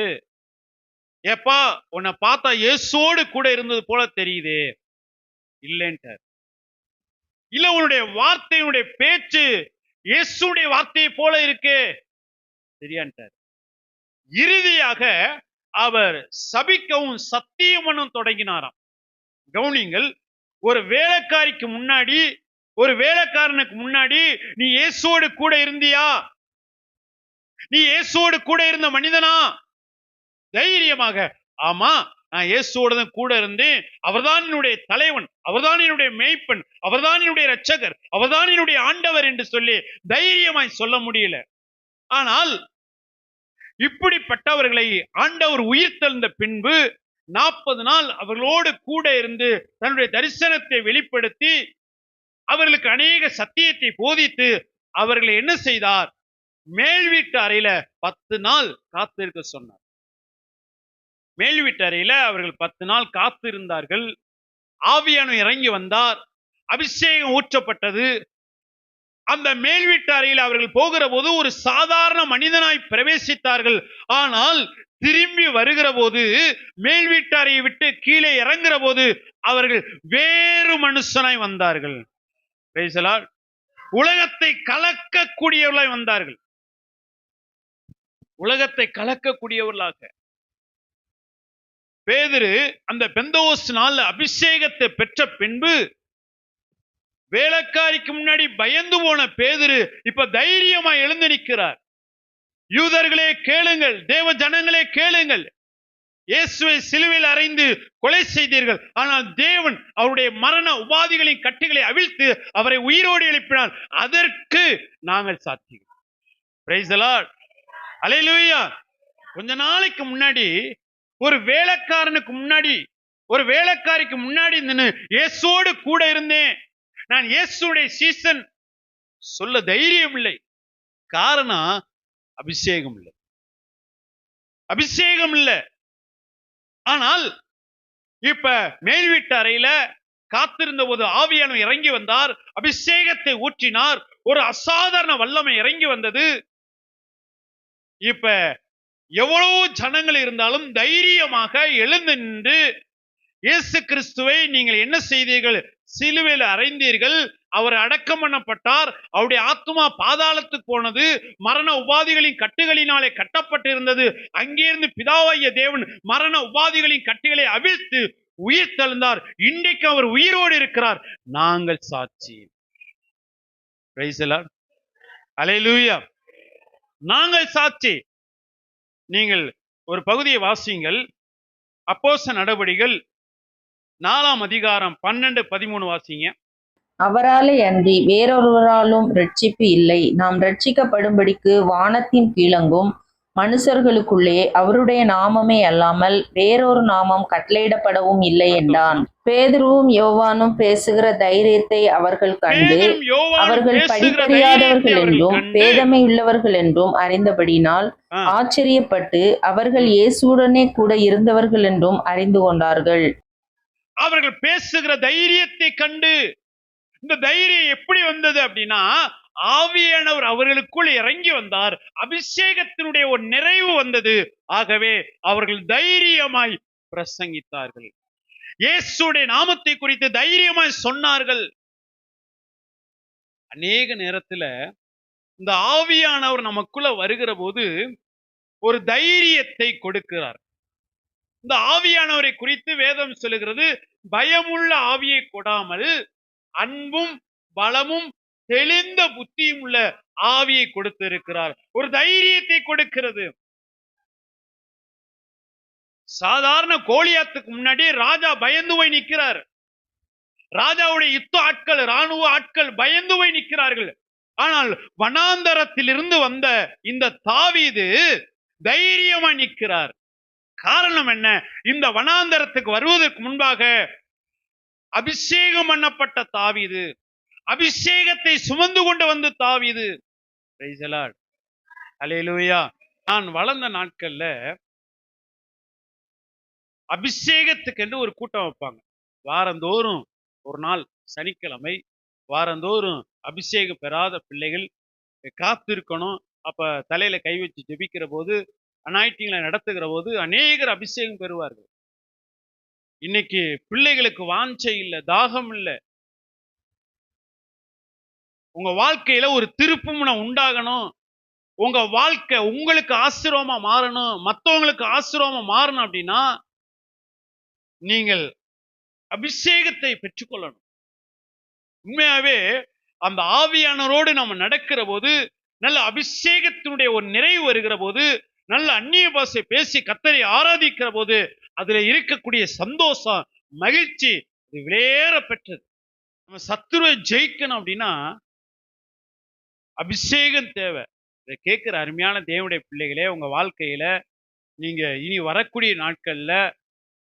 ஏப்பா உன்னை பார்த்தா இயேசுவோடு கூட இருந்தது போல தெரியுது. இல்லைன்ட்டார். இல்ல உன்னுடைய வார்த்தையினுடைய பேச்சு இயேசுடைய வார்த்தையை போல இருக்கு, சரியான்ட்டார். இறுதியாக அவர் சபிக்கவும் சத்தியமனும் தொடங்கினாராம். கவனிங்கள், ஒரு வேலைக்காரிக்கு முன்னாடி, ஒரு வேலைக்காரனுக்கு முன்னாடி நீ இயேசுவோடு கூட இருந்தியா, நீ இயேசுவோடு கூட இருந்த மனிதனா? தைரியமாக ஆமா நான் இயேசுவோடு கூட இருந்தேன், அவர்தான் என்னுடைய தலைவன், அவர்தான் என்னுடைய மேய்ப்பன், அவர்தான் என்னுடைய இரட்சகர், அவர்தான் என்னுடைய ஆண்டவர் என்று சொல்லி தைரியமாய் சொல்ல முடியல. ஆனால் இப்படிப்பட்டவர்களை ஆண்டவர் உயிர் தெழுந்த பின்பு 40 நாள் அவர்களோடு கூட இருந்து தன்னுடைய தரிசனத்தை வெளிப்படுத்தி அவர்களுக்கு அநேக சத்தியத்தை போதித்து அவர்களை என்ன செய்தார்? மேல் வீட்டு அறையில 10 நாள் காத்திருக்க சொன்னார். மேல் வீட்டு அறையில அவர்கள் 10 நாள் காத்து இருந்தார்கள். ஆவியானவர் இறங்கி வந்தார், அபிஷேகம் ஊற்றப்பட்டது. அந்த மேல் வீட்டு அறையில் அவர்கள் போகிற போது ஒரு சாதாரண மனிதனாய் பிரவேசித்தார்கள். ஆனால் திரும்பி வருகிற போது மேல் வீட்டு அறையை விட்டு கீழே இறங்குற போது அவர்கள் வேறு மனுஷனாய் வந்தார்கள். Price the Lord. உலகத்தை கலக்கக்கூடியவர்களாய் வந்தார்கள். உலகத்தை கலக்கக்கூடியவர்களாக. பேதுரு அந்த பெந்தோஸ்து நாள்ல அபிஷேகத்தை பெற்ற பின்பு வேலைக்காரிக்கு முன்னாடி பயந்து போன பேதுரு இப்ப தைரியமா எழுந்து நிற்கிறார். யூதர்களே கேளுங்கள், தேவ ஜனங்களே கேளுங்கள், இயேசுவை சிலுவையில் அறைந்து கொலை செய்தீர்கள், ஆனால் தேவன் அவருடைய மரண உபாதிகளின் கட்டுகளை அவிழ்த்து அவரை உயிரோடு எழுப்பினார், அதற்கு நாங்கள் சாட்சிகள். பிரைஸ் தி லார்ட், அல்லேலூயா. கொஞ்ச நாளைக்கு முன்னாடி ஒரு வேலைக்காரனுக்கு முன்னாடி, ஒரு வேலைக்காரிக்கு முன்னாடி நின்னு இயேசுவோடு கூட இருந்தேன், நான் இயேசுடைய சீசன் சொல்ல தைரியம் இல்லை. காரணம் அபிஷேகம் இல்லை, அபிஷேகம் இல்லை. ஆனால் இப்ப மேல் வீட்டு அறையில காத்திருந்த போது ஆவியானவர் இறங்கி வந்தார், அபிஷேகத்தை ஊற்றினார், ஒரு அசாதாரண வல்லமை இறங்கி வந்தது. இப்ப எவ்வளவு ஜனங்கள் இருந்தாலும் தைரியமாக எழுந்து நின்று இயேசு கிறிஸ்துவை நீங்கள் என்ன செய்தீர்கள், சிலுவையில் அறைந்தீர்கள், அவர் அடக்கம் பண்ணப்பட்டார், அவருடைய ஆத்மா பாதாளத்துக்கு போனது, மரண உபாதிகளின் கட்டுகளினாலே கட்டப்பட்டிருந்தது, அங்கிருந்து பிதாவாகிய தேவன் மரண உபாதிகளின் கட்டுகளை அவிழ்த்து உயிர் தெழுந்தார், இன்றைக்கு அவர் உயிரோடு இருக்கிறார், நாங்கள் சாட்சி. பிரைஸ் தி லார்ட், அல்லேலூயா. நாங்கள் சாட்சி. நீங்கள் ஒரு பகுதியை வாசியுங்கள், அப்போஸ்தலர் நடபடிகள் 4ஆம் அதிகாரம் 12-13 வாசிங்க. அவராலே அன்றி வேறொருவராலும் இரட்சிப்பு இல்லை. நாம் இரட்சிக்கப்படும்படிக்கு வானத்தின் கீழெங்கும் மனுஷர்களுக்குள்ளே அவருடைய நாமமே அல்லாமல் வேறொரு நாமம் கட்டளையிடப்படவும் இல்லை என்றான். பேதுருவும் யோவானும் பேசுகிற தைரியத்தை அவர்கள் கண்டு பேதுரும் யோவானும் அவர்கள் பேசுகிற படிப்பறியாதவர்கள் தைரியத்தை அவர்கள் என்றும் கண்டு, பேதமை உள்ளவர்கள் என்றும் அறிந்தபடினால் ஆச்சரியப்பட்டு அவர்கள் இயேசுவுடனே கூட இருந்தவர்கள் என்றும் அறிந்து கொண்டார்கள். அவர்கள் பேசுகிற தைரியத்தை கண்டு, இந்த தைரியம் எப்படி வந்தது அப்படின்னா, ஆவியானவர் அவர்களுக்குள் இறங்கி வந்தார், அபிஷேகத்தினுடைய ஒரு நிறைவு வந்தது. ஆகவே அவர்கள் தைரியமாய் பிரசங்கித்தார்கள், இயேசுடைய நாமத்தை குறித்து தைரியமாய் சொன்னார்கள். அநேக நேரத்துல இந்த ஆவியானவர் நமக்குள்ள வருகிற போது ஒரு தைரியத்தை கொடுக்கிறார். இந்த ஆவியானவரை குறித்து வேதம் சொல்லுகிறது, பயமுள்ள ஆவியை கொடாமல் அன்பும் பலமும் தெளிந்த புத்தியும் உள்ள ஆவியை கொடுத்திருக்கிறார், ஒரு தைரியத்தை கொடுக்கிறது. சாதாரண கோலியாத்துக்கு முன்னாடி ராஜா பயந்து போய் நிற்கிறார், ராஜாவுடைய யுத்த ஆட்கள், ராணுவ ஆட்கள் பயந்து போய் நிற்கிறார்கள். ஆனால் வனாந்தரத்திலிருந்து வந்த இந்த தாவீது தைரியமா நிற்கிறார். காரணம் என்ன? இந்த வனாந்தரத்துக்கு வருவதற்கு முன்பாக அபிஷேகம் பண்ணப்பட்ட தாவீது, அபிஷேகத்தை சுமந்து கொண்டு வந்து தாவீது. பிரைஸ் தி லார்ட், அல்லேலூயா. நான் வளர்ந்த நாட்கள்ல அபிஷேகத்துக்கு என்று ஒரு கூட்டம் வைப்பாங்க. வாரந்தோறும் ஒரு நாள் சனிக்கிழமை, வாரந்தோறும் அபிஷேகம் பெறாத பிள்ளைகள் காத்திருக்கணும். அப்ப தலையில கை வச்சு ஜெபிக்கிற போது, அனாயிட்டிங்களை நடத்துகிற போது அநேகர் அபிஷேகம் பெறுவார்கள். இன்னைக்கு பிள்ளைகளுக்கு வாஞ்சை இல்லை, தாகம் இல்லை. உங்க வாழ்க்கையில ஒரு திருப்புமுனை உண்டாகணும், உங்க வாழ்க்கை உங்களுக்கு ஆசீர்வாதமா மாறணும், மற்றவங்களுக்கு ஆசீர்வாதமா மாறணும் அப்படின்னா நீங்கள் அபிஷேகத்தை பெற்றுக்கொள்ளணும். உண்மையாவே அந்த ஆவியானவரோடு நம்ம நடக்கிற போது, நல்ல அபிஷேகத்தினுடைய ஒரு நிறைவு வருகிற போது, நல்ல அந்நிய பாஷை பேசி கர்த்தரை ஆராதிக்கிற போது அதுல இருக்கக்கூடிய சந்தோஷம், மகிழ்ச்சி விலையேற பெற்றது. நம்ம சத்துருவை ஜெயிக்கணும் அப்படின்னா அபிஷேகம் தேவை. இதை கேட்கிற அருமையான தேவனுடைய பிள்ளைகளே, உங்க வாழ்க்கையில நீங்க இனி வரக்கூடிய நாட்கள்ல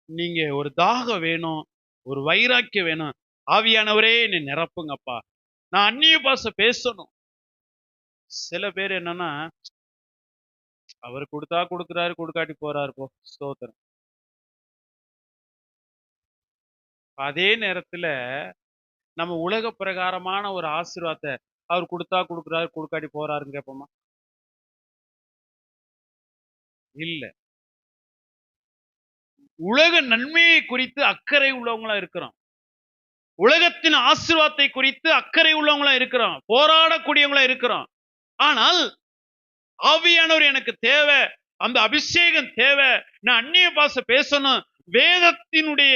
நீங்க ஒரு தாகம் வேணும், ஒரு வைராக்கியம் வேணும். ஆவியானவரே என்னை நிரப்புங்கப்பா, நான் அந்நிய பாஷை பேசணும். சில பேர் என்னன்னா, அவர் கொடுத்தா கொடுக்குறாரு, கொடுக்காட்டி போறாரு, போ ஸ்தோத்திரம். அதே நேரத்துல நம்ம உலக பிரகாரமான ஒரு ஆசீர்வாதத்தை அவர் கொடுத்தா கொடுக்குறாரு, கொடுக்காட்டி போறாருன்னு கேட்போமா? இல்ல. உலக நன்மையை குறித்து அக்கறை உள்ளவங்களா இருக்கிறோம், உலகத்தின் ஆசீர்வாதத்தை குறித்து அக்கறை உள்ளவங்களா இருக்கிறோம், போராடக்கூடியவங்களா இருக்கிறோம். ஆனால் ஆவியானவர் எனக்கு தேவை, அந்த அபிஷேகம் தேவை, நான் அந்நிய பாஷை பேசணும், வேதத்தினுடைய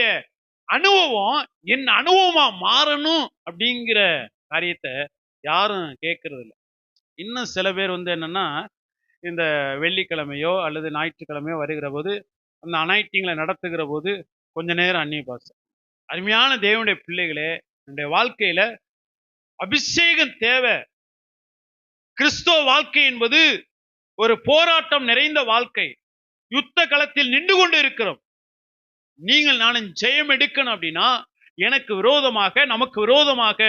அனுபவம் என் அனுபவமா மாறணும் அப்படிங்கிற காரியத்தை யாரும் கேட்கறது இல்லை. இன்னும் சில பேர் என்னன்னா, இந்த வெள்ளிக்கிழமையோ அல்லது ஞாயிற்றுக்கிழமையோ வருகிற போது அந்த அனாயிட்டிங்களை நடத்துகிற போது கொஞ்ச நேரம் அந்நிய பாஷை. அருமையான தேவனுடைய பிள்ளைகளே, என்னுடைய வாழ்க்கையில அபிஷேகம் தேவை. கிறிஸ்துவ வாழ்க்கை என்பது ஒரு போராட்டம் நிறைந்த வாழ்க்கை. யுத்த களத்தில் நின்று கொண்டு இருக்கிறோம். நீங்கள் நானும் ஜெயம் எடுக்கணும் அப்படின்னா, எனக்கு விரோதமாக நமக்கு விரோதமாக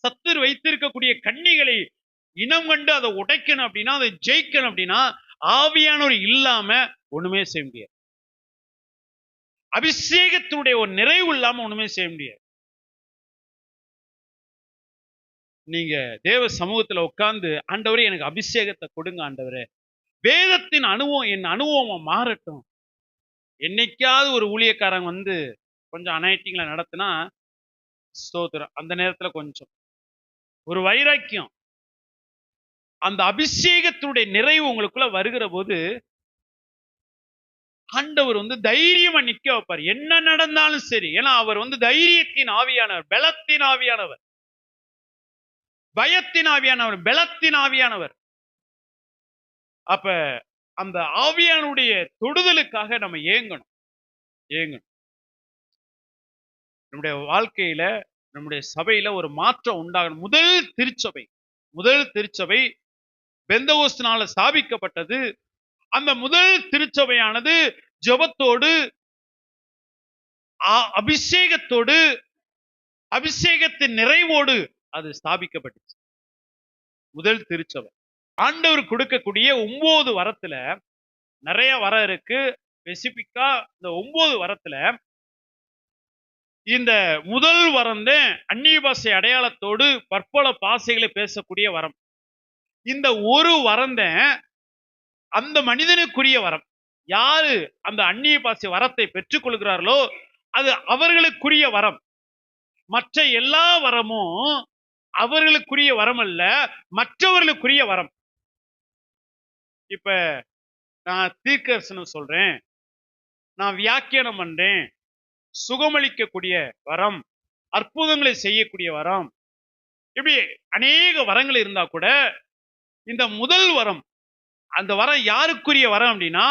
சத்துரு வைத்திருக்கக்கூடிய கண்ணிகளை இனம் கண்டு அதை உடைக்கணும் அப்படின்னா, அதை ஜெயிக்கணும் அப்படின்னா, ஆவியானவர் இல்லாம ஒண்ணுமே செய்ய முடியாது. அபிஷேகத்தினுடைய ஒரு நிறைவு இல்லாம ஒண்ணுமே செய்ய முடியாது. நீங்க தேவ சமூகத்துல உட்கார்ந்து, ஆண்டவரே எனக்கு அபிஷேகத்தை கொடுங்க ஆண்டவரே, வேதத்தின் அனுபவம் என் அனுபவமா மாறட்டும். என்னைக்காவது ஒரு ஊழியக்காரங்க கொஞ்சம் அனாயிட்டிங்களை நடத்தினா ஸ்தோத்திரம், அந்த நேரத்துல கொஞ்சம் ஒரு வைராக்கியம், அந்த அபிஷேகத்துடைய நிறைவு உங்களுக்குள்ள வருகிற போது ஆண்டவர் தைரியமா நிக்க வைப்பார். என்ன நடந்தாலும் சரி. ஏன்னா அவர் தைரியத்தின் ஆவியானவர், பலத்தின் ஆவியானவர், பயத்தின் ஆவியானவர், பலத்தின் ஆவியானவர். அப்ப அந்த ஆவியானுடைய தொடுதலுக்காக நம்ம ஏங்கணும். நம்முடைய வாழ்க்கையில, நம்முடைய சபையில ஒரு மாற்றம் உண்டாகணும். முதல் திருச்சபை பெந்தகோஸ்தினால ஸ்தாபிக்கப்பட்டது. அந்த முதல் திருச்சபையானது ஜெபத்தோடு, அபிஷேகத்தோடு, அபிஷேகத்தின் நிறைவோடு அது ஸ்தாபிக்கப்பட்டுச்சு. முதல் திருச்சபை. ஆண்டவர் கொடுக்கக்கூடிய 9 வரத்துல நிறைய வரம் இருக்கு. ஸ்பெசிபிக்கா இந்த 9 வரத்துல இந்த முதல் வரம் தான் அந்நிய பாஷை அடையாளத்தோடு பற்பல பாஷைகளை பேசக்கூடிய வரம். இந்த ஒரு வரம் தான் அந்த மனிதனுக்குரிய வரம். யாரு அந்த அந்நிய பாஷை வரத்தை பெற்றுக் கொள்கிறார்களோ அது அவர்களுக்குரிய வரம். மற்ற எல்லா வரமும் அவர்களுக்குரிய வரம் அல்ல, மற்றவர்களுக்குரிய வரம். இப்ப நான் தீர்க்கதரிசனம் சொல்றேன், நான் வியாக்கியானம் பண்றேன், சுகமளிக்கக்கூடிய வரம், அற்புதங்களை செய்யக்கூடிய வரம், இப்படி அநேக வரங்கள் இருந்தா கூட இந்த முதல் வரம், அந்த வரம் யாருக்குரிய வரம் அப்படின்னா,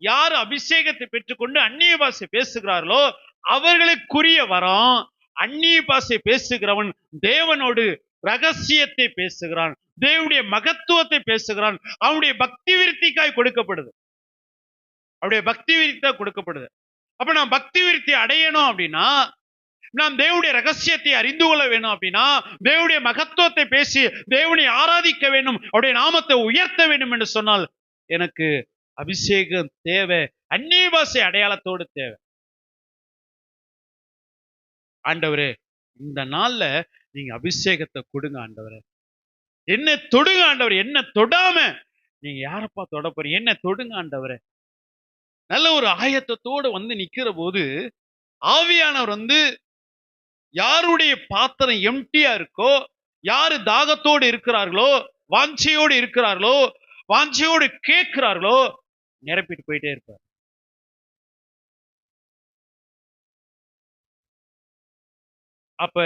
யார் அபிஷேகத்தை பெற்றுக்கொண்டு அந்நிய பாஷை பேசுகிறார்களோ அவர்களுக்குரிய வரம். அந்நிய பாஷை பேசுகிறவன் தேவனோடு ரகசியத்தை பேசுகிறான், தேவனுடைய மகத்துவத்தை பேசுகிறான். அவனுடைய பக்தி விருத்திக்காய் கொடுக்கப்படுது. அப்ப நாம் பக்தி விருத்தி அடையணும் அப்படின்னா, நாம் தேவனுடைய ரகசியத்தை அறிந்து கொள்ள வேணும் அப்படின்னா, தேவனுடைய மகத்துவத்தை பேசி தேவனை ஆராதிக்க வேண்டும், அவருடைய நாமத்தை உயர்த்த வேண்டும் என்று சொன்னால் எனக்கு அபிஷேகம் தேவை, அந்நிய பாஷை அடையாளத்தோடு தேவை. ஆண்டவரே, இந்த நாள்ல நீங்க அபிஷேகத்தை கொடுங்க ஆண்டவரே, என்ன தொடுங்க ஆண்டவரே, என்ன தொடாம நீங்க யாரப்பா தொட போறீங்க, என்ன தொடுங்க ஆண்டவரே. நல்ல ஒரு ஆயத்தத்தோடு நிக்கிற போது ஆவியானவர் யாருடைய பாத்திரம் எம்டியா இருக்கோ, யாரு தாகத்தோடு இருக்கிறார்களோ, வாஞ்சையோடு இருக்கிறார்களோ, வாஞ்சையோடு கேட்கிறார்களோ, நிரப்பிட்டு போயிட்டே இருப்பார். அப்ப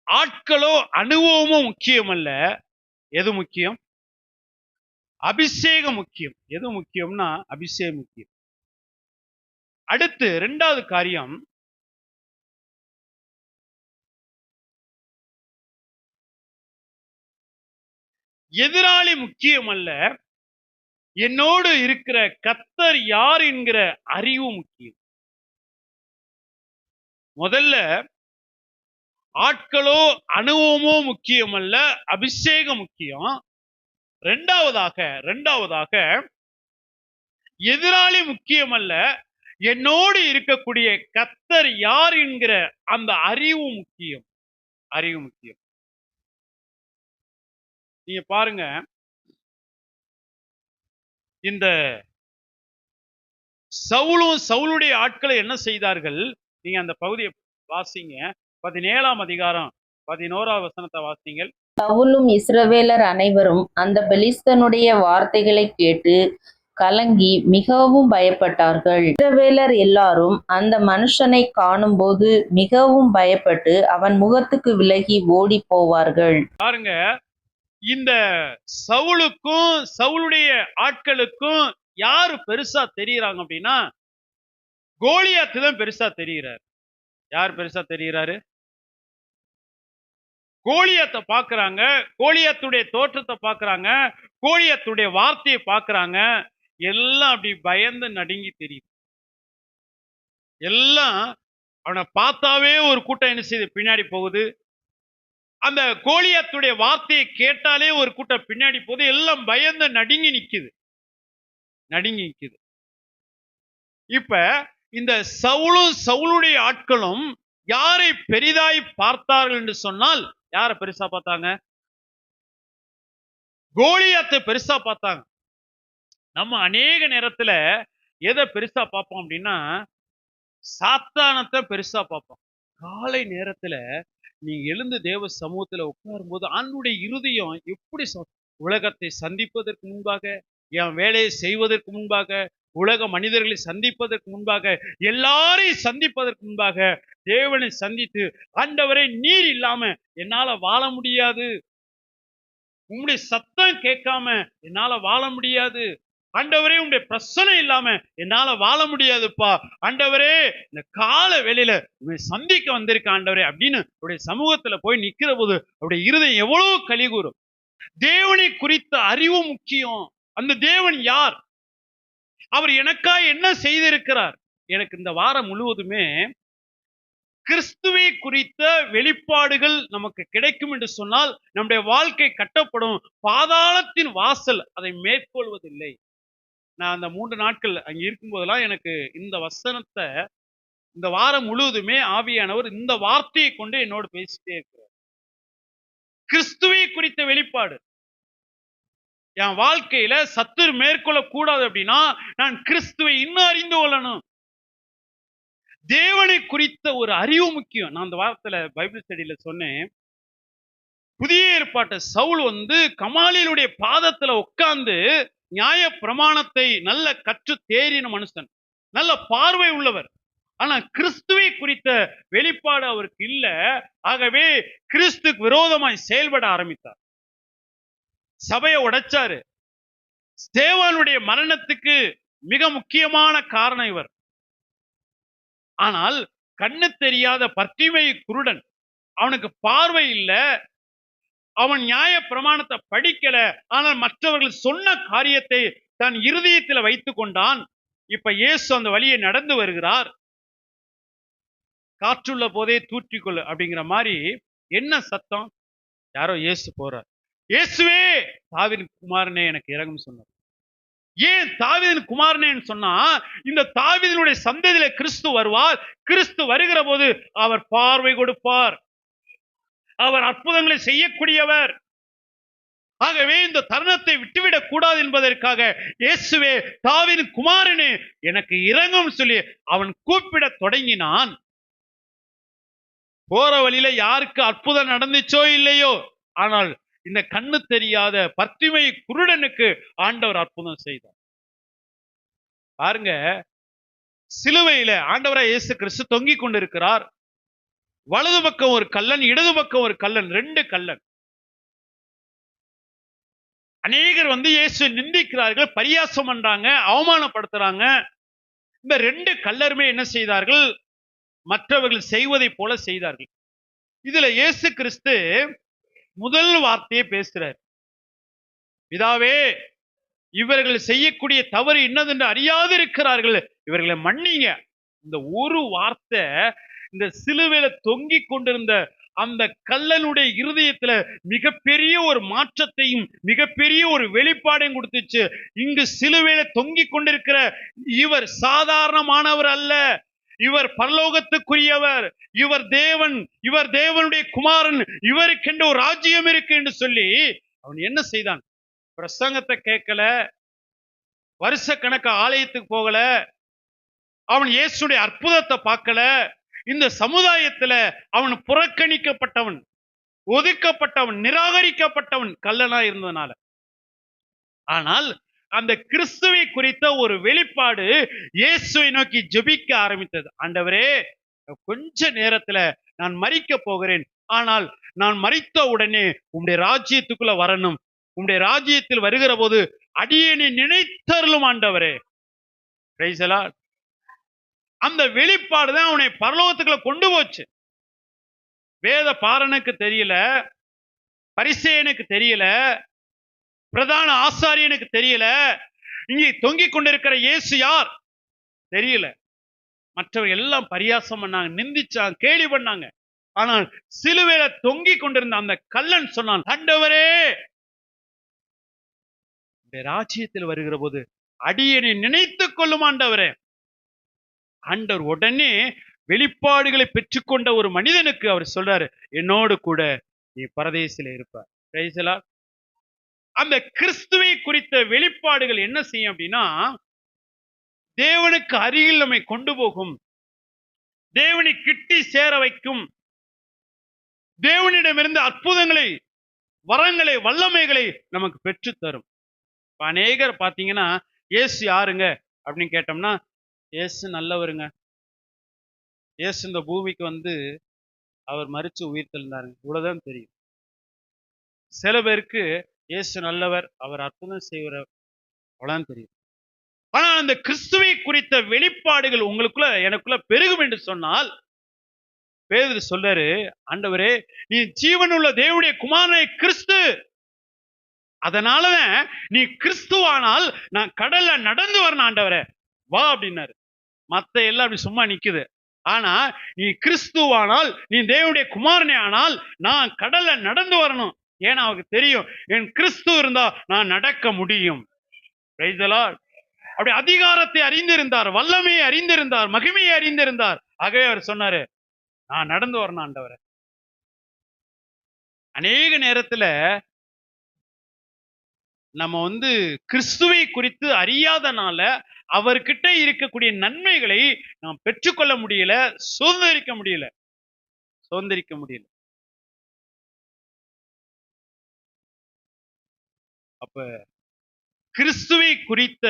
ஆட்களோ அனுபவமோ முக்கியம் அல்ல. எது முக்கியம்? அபிஷேகம் முக்கியம். எது முக்கியம்னா அபிஷேகம் முக்கியம். அடுத்து 2வது காரியம், எதிராளி முக்கியம் அல்ல, என்னோடு இருக்கிற கர்த்தர் யார் என்கிற அறிவு முக்கியம். முதல்ல ஆட்களோ அனுபவமோ முக்கியம் அல்ல, அபிஷேகம் முக்கியம். இரண்டாவதாக எதிராளி முக்கியம் அல்ல, என்னோடு இருக்கக்கூடிய கர்த்தர் யார் என்கிற அந்த அறிவு முக்கியம். நீங்க பாருங்க, இந்த சவுலுடைய ஆட்களை என்ன செய்தார்கள்? நீங்க அந்த பகுதியை வாசிங்க. 17ஆம் அதிகாரம் 11ஆம் வசனத்தை வாசிங்கள். சவுலும் இஸ்ரவேலர் அனைவரும் அந்த பெலிஸ்தனுடைய வார்த்தைகளை கேட்டு கலங்கி மிகவும் பயப்பட்டார்கள். இஸ்ரவேலர் எல்லாரும் அந்த மனுஷனை காணும்போது மிகவும் பயப்பட்டு அவன் முகத்துக்கு விலகி ஓடி போவார்கள். பாருங்க, இந்த சவுலுக்கும் சவுலுடைய ஆட்களுக்கும் யாரு பெருசா தெரியுறாங்க அப்படின்னா, கோலியாத்து தான் பெருசா தெரிகிறார். யார் பெருசா தெரிகிறாரு? கோலியாத்தை பாக்குறாங்க, கோலியாத்துடைய தோற்றத்தை பாக்குறாங்க, கோலியாத்துடைய வார்த்தையை பாக்குறாங்க. எல்லாம் அப்படி பயந்து நடுங்கி தெரியுது. எல்லாம் அவனை பார்த்தாவே ஒரு கூட்டம் என்ன செய்யுது, பின்னாடி போகுது. அந்த கோலியாத்துடைய வார்த்தையை கேட்டாலே ஒரு கூட்டம் பின்னாடி போகுது. எல்லாம் பயந்து நடுங்கி நிக்குது. இப்ப இந்த சவுலும் சவுலுடைய ஆட்களும் யாரை பெரிதாய் பார்த்தார்கள் என்று சொன்னால், யாரை பெருசா பார்த்தாங்க? கோலியாத்தை பெருசா பார்த்தாங்க. நம்ம அநேக நேரத்துல எதை பெருசா பார்ப்போம் அப்படின்னா, சாத்தானத்தை பெருசா பார்ப்போம். காலை நேரத்துல நீங்க எழுந்து தேவ சமூகத்துல உட்காரும் போது ஆண்டுடைய இருதயம் எப்படி உலகத்தை சந்திப்பதற்கு முன்பாக, என் வேலையை செய்வதற்கு முன்பாக, உலக மனிதர்களை சந்திப்பதற்கு முன்பாக, எல்லாரையும் சந்திப்பதற்கு முன்பாக தேவனை சந்தித்து, ஆண்டவரே நீர் இல்லாம என்னால வாழ முடியாது, உங்களுடைய சத்தம் கேட்காம என்னால வாழ முடியாது, ஆண்டவரே உங்களுடைய பிரச்சனை இல்லாம என்னால வாழ முடியாதுப்பா, ஆண்டவரே இந்த கால வேளையில உங்களை சந்திக்க வந்திருக்க ஆண்டவரே அப்படின்னு அவருடைய சமூகத்துல போய் நிக்கிற போது அவருடைய இருதயம் எவ்வளவு களி கூறும். தேவனை குறித்த அறிவு முக்கியம். அந்த தேவன் யார், அவர் எனக்காக என்ன செய்திருக்கிறார். எனக்கு இந்த வாரம் முழுவதுமே கிறிஸ்துவை குறித்த வெளிப்பாடுகள் நமக்கு கிடைக்கும் என்று சொன்னால் நம்முடைய வாழ்க்கை கட்டப்படும். பாதாளத்தின் வாசல் அதை மேற்கொள்வதில்லை. நான் அந்த 3 நாட்கள் அங்க இருக்கும் போதெல்லாம் எனக்கு இந்த வசனத்தை இந்த வாரம் முழுவதுமே ஆவியானவர் இந்த வார்த்தையை கொண்டு என்னோடு பேசிட்டே இருக்கிறார். கிறிஸ்துவை குறித்த வெளிப்பாடு என் வாழ்க்கையில சத்துரு மேற்கொள்ள கூடாது அப்படின்னா நான் கிறிஸ்துவை இன்னும் அறிந்து கொள்ளணும். தேவனை குறித்த ஒரு அறிவு முக்கியம். நான் அந்த வாரத்துல பைபிள் ஸ்டடியில சொன்னேன், புதிய ஏற்பாட்டு சவுல் கமாலியலுடைய பாதத்துல உட்கார்ந்து நியாய பிரமாணத்தை நல்ல கற்று தேறின மனுஷன், நல்ல பார்வை உள்ளவர். ஆனா கிறிஸ்துவை குறித்த வெளிப்பாடு அவருக்கு இல்ல. ஆகவே கிறிஸ்துக்கு விரோதமாய் செயல்பட ஆரம்பித்தார். சபையை உடைச்சாரு. ஸ்தேவானுடைய மரணத்துக்கு மிக முக்கியமான காரணம் இவர். ஆனால் கண்ணு தெரியாத பர்த்திமை குருடன், அவனுக்கு பார்வை இல்ல, அவன் நியாய பிரமாணத்தை படிக்கல. ஆனால் மற்றவர்கள் சொன்ன காரியத்தை தன் இருதயத்தில் வைத்துக் கொண்டான். இப்ப இயேசு அந்த வழியை நடந்து வருகிறார். காற்றுள்ள போதே தூற்றிக்கொள்ளு அப்படிங்கிற மாதிரி என்ன சத்தம், யாரோ இயேசு போறார். இயேசுவே தாவீதின் குமாரனே எனக்கு இரங்கும் சொன்னார். ஏன் தாவீதின் குமாரனேன்னு சொன்னா, இந்த தாவீதினுடைய சந்ததியில கிறிஸ்து வருவார். கிறிஸ்து வருகிற போது அவர் பார்வை கொடுப்பார், அவர் அற்புதங்களை செய்யக்கூடியவர். ஆகவே இந்த தருணத்தை விட்டுவிடக் கூடாது என்பதற்காக இயேசுவே தாவீதின் குமாரனே எனக்கு இரங்கும் சொல்லி அவன் கூப்பிட தொடங்கினான். போற வழியில யாருக்கு அற்புதம் நடந்துச்சோ இல்லையோ, ஆனால் இந்த கண்ணு தெரியாத பர்த்திமை குருடனுக்கு ஆண்டவர் அற்புதம் செய்தார். பாருங்க, சிலுவையில ஆண்டவராய் இயேசு கிறிஸ்து தொங்கிக் கொண்டிருக்கிறார். வலது பக்கம் ஒரு கல்லன், இடது பக்கம் ஒரு கல்லன், 2 கல்லன். அநேகர் இயேசு நிந்திக்கிறார்கள், பரியாசம் பண்றாங்க, அவமானப்படுத்துறாங்க. இந்த 2 கல்லருமே என்ன செய்தார்கள், மற்றவர்கள் செய்வதை போல செய்தார்கள். இதுல இயேசு கிறிஸ்து முதல் வார்த்தையை பேசுறார். பிதாவே, இவர்கள் செய்யக்கூடிய தவறு இன்னதென்று அறியாது இருக்கிறார்கள், இவர்களை மன்னிங்க. இந்த ஒரு வார்த்தை இந்த சிலுவையில தொங்கிக் கொண்டிருந்த அந்த கல்லனுடைய இருதயத்துல மிகப்பெரிய ஒரு மாற்றத்தையும் மிகப்பெரிய ஒரு வெளிப்பாடையும் கொடுத்துச்சு. இங்கு சிலுவையில தொங்கிக் கொண்டிருக்கிற இவர் சாதாரணமானவர் அல்ல, இவர் பரலோகத்துக்குரியவர், இவர் தேவன், இவர் தேவனுடைய குமாரன், இவருக்கென்று ஒரு ராஜ்யம் இருக்கு என்று சொல்லி அவன் என்ன செய்தான், பிரசங்கத்தை கேட்கல, வருஷ கணக்க ஆலயத்துக்கு போகல, அவன் இயேசுடைய அற்புதத்தை பார்க்கல. இந்த சமுதாயத்துல அவன் புறக்கணிக்கப்பட்டவன், ஒதுக்கப்பட்டவன், நிராகரிக்கப்பட்டவன் கல்லனா இருந்ததுனால. ஆனால் அந்த கிறிஸ்துவை குறித்த ஒரு வெளிப்பாடு இயேசுவை நோக்கி ஜெபிக்க ஆரம்பித்தது. ஆண்டவரே, கொஞ்ச நேரத்துல நான் மரிக்க போகிறேன். ஆனால் நான் மரித்த உடனே உம்முடைய ராஜ்யத்துக்குள்ள வரணும். உம்முடைய ராஜ்யத்தில் வருகிற போது அடியேனை நினைத்தருளும் ஆண்டவரே. Price the Lord. அந்த வெளிப்பாடு தான் அவனை பரலோகத்துக்குள்ள கொண்டு போச்சு. வேத பாரனுக்கு தெரியல, பரிசேயனுக்கு தெரியல, பிரதான ஆசாரியனுக்கு தெரியல, இங்கே தொங்கிக் கொண்டிருக்கிற இயேசு யார் தெரியல. மற்றவர்கள் எல்லாம் பரியாசம் பண்ணாங்க, நிந்திச்சாங்க, கேலி பண்ணாங்க. ஆனால் சிலுவையில தொங்கிக் கொண்டிருந்த அந்த கல்லன் சொன்னான், ஆண்டவரே, இந்த ராஜ்யத்தில் வருகிற போது அடியனை நினைத்துக் கொள்ளும் ஆண்டவரே. ஆண்டவர் உடனே வெளிப்பாடுகளை பெற்றுக்கொண்ட ஒரு மனிதனுக்கு அவர் சொல்றாரு, என்னோடு கூட நீ பரதேசில இருப்பார். Price the Lord. அந்த கிறிஸ்துவை குறித்த வெளிப்பாடுகள் என்ன செய்யும் அப்படின்னா, தேவனுக்கு அருகில் நம்மை கொண்டு போகும், தேவனை கிட்டி சேர வைக்கும், தேவனிடமிருந்து அற்புதங்களை, வரங்களை, வல்லமைகளை நமக்கு பெற்று தரும். அநேகர் பாத்தீங்கன்னா, இயேசு யாருங்க அப்படின்னு கேட்டோம்னா, இயேசு நல்லவருங்க, இயேசு இந்த பூமிக்கு வந்து அவர் மரிச்சு உயிர் தெழுந்தாருங்க, இவ்வளவுதான் தெரியும். சில பேருக்கு இயேசு நல்லவர், அவர் அற்புதம் செய்வார், அவ்வளவுதான் தெரியும். ஆனால் அந்த கிறிஸ்துவை குறித்த வெளிப்பாடுகள் உங்களுக்குள்ள எனக்குள்ள பெருகும் என்று சொன்னால், பேதுரு சொல்றாரு, ஆண்டவரே, நீ ஜீவனுள்ள தேவனுடைய குமாரனை கிறிஸ்து, அதனாலதான் நீ கிறிஸ்துவானால் நான் கடல்ல நடந்து வரணும் ஆண்டவரே, வா அப்படின்னாரு. மத்த எல்லாம் அப்படி சும்மா நிக்குது. ஆனா நீ கிறிஸ்துவானால், நீ தேவனுடைய குமாரனே ஆனால் நான் கடல்ல நடந்து வரணும். ஏன்னா அவருக்கு தெரியும், என் கிறிஸ்து இருந்தா நான் நடக்க முடியும். Price the Lord. அப்படி அதிகாரத்தை அறிந்திருந்தார், வல்லமையை அறிந்திருந்தார், மகிமையை அறிந்திருந்தார். ஆகவே அவர் சொன்னாரு, நான் நடந்து வரணும் ஆண்டவரே. அநேக நேரத்துல நம்ம வந்து கிறிஸ்துவை குறித்து அறியாதனால அவர்கிட்ட இருக்கக்கூடிய நன்மைகளை நாம் பெற்றுக்கொள்ள முடியல, சுதந்திரிக்க முடியல. அப்ப கிறிஸ்துவை குறித்த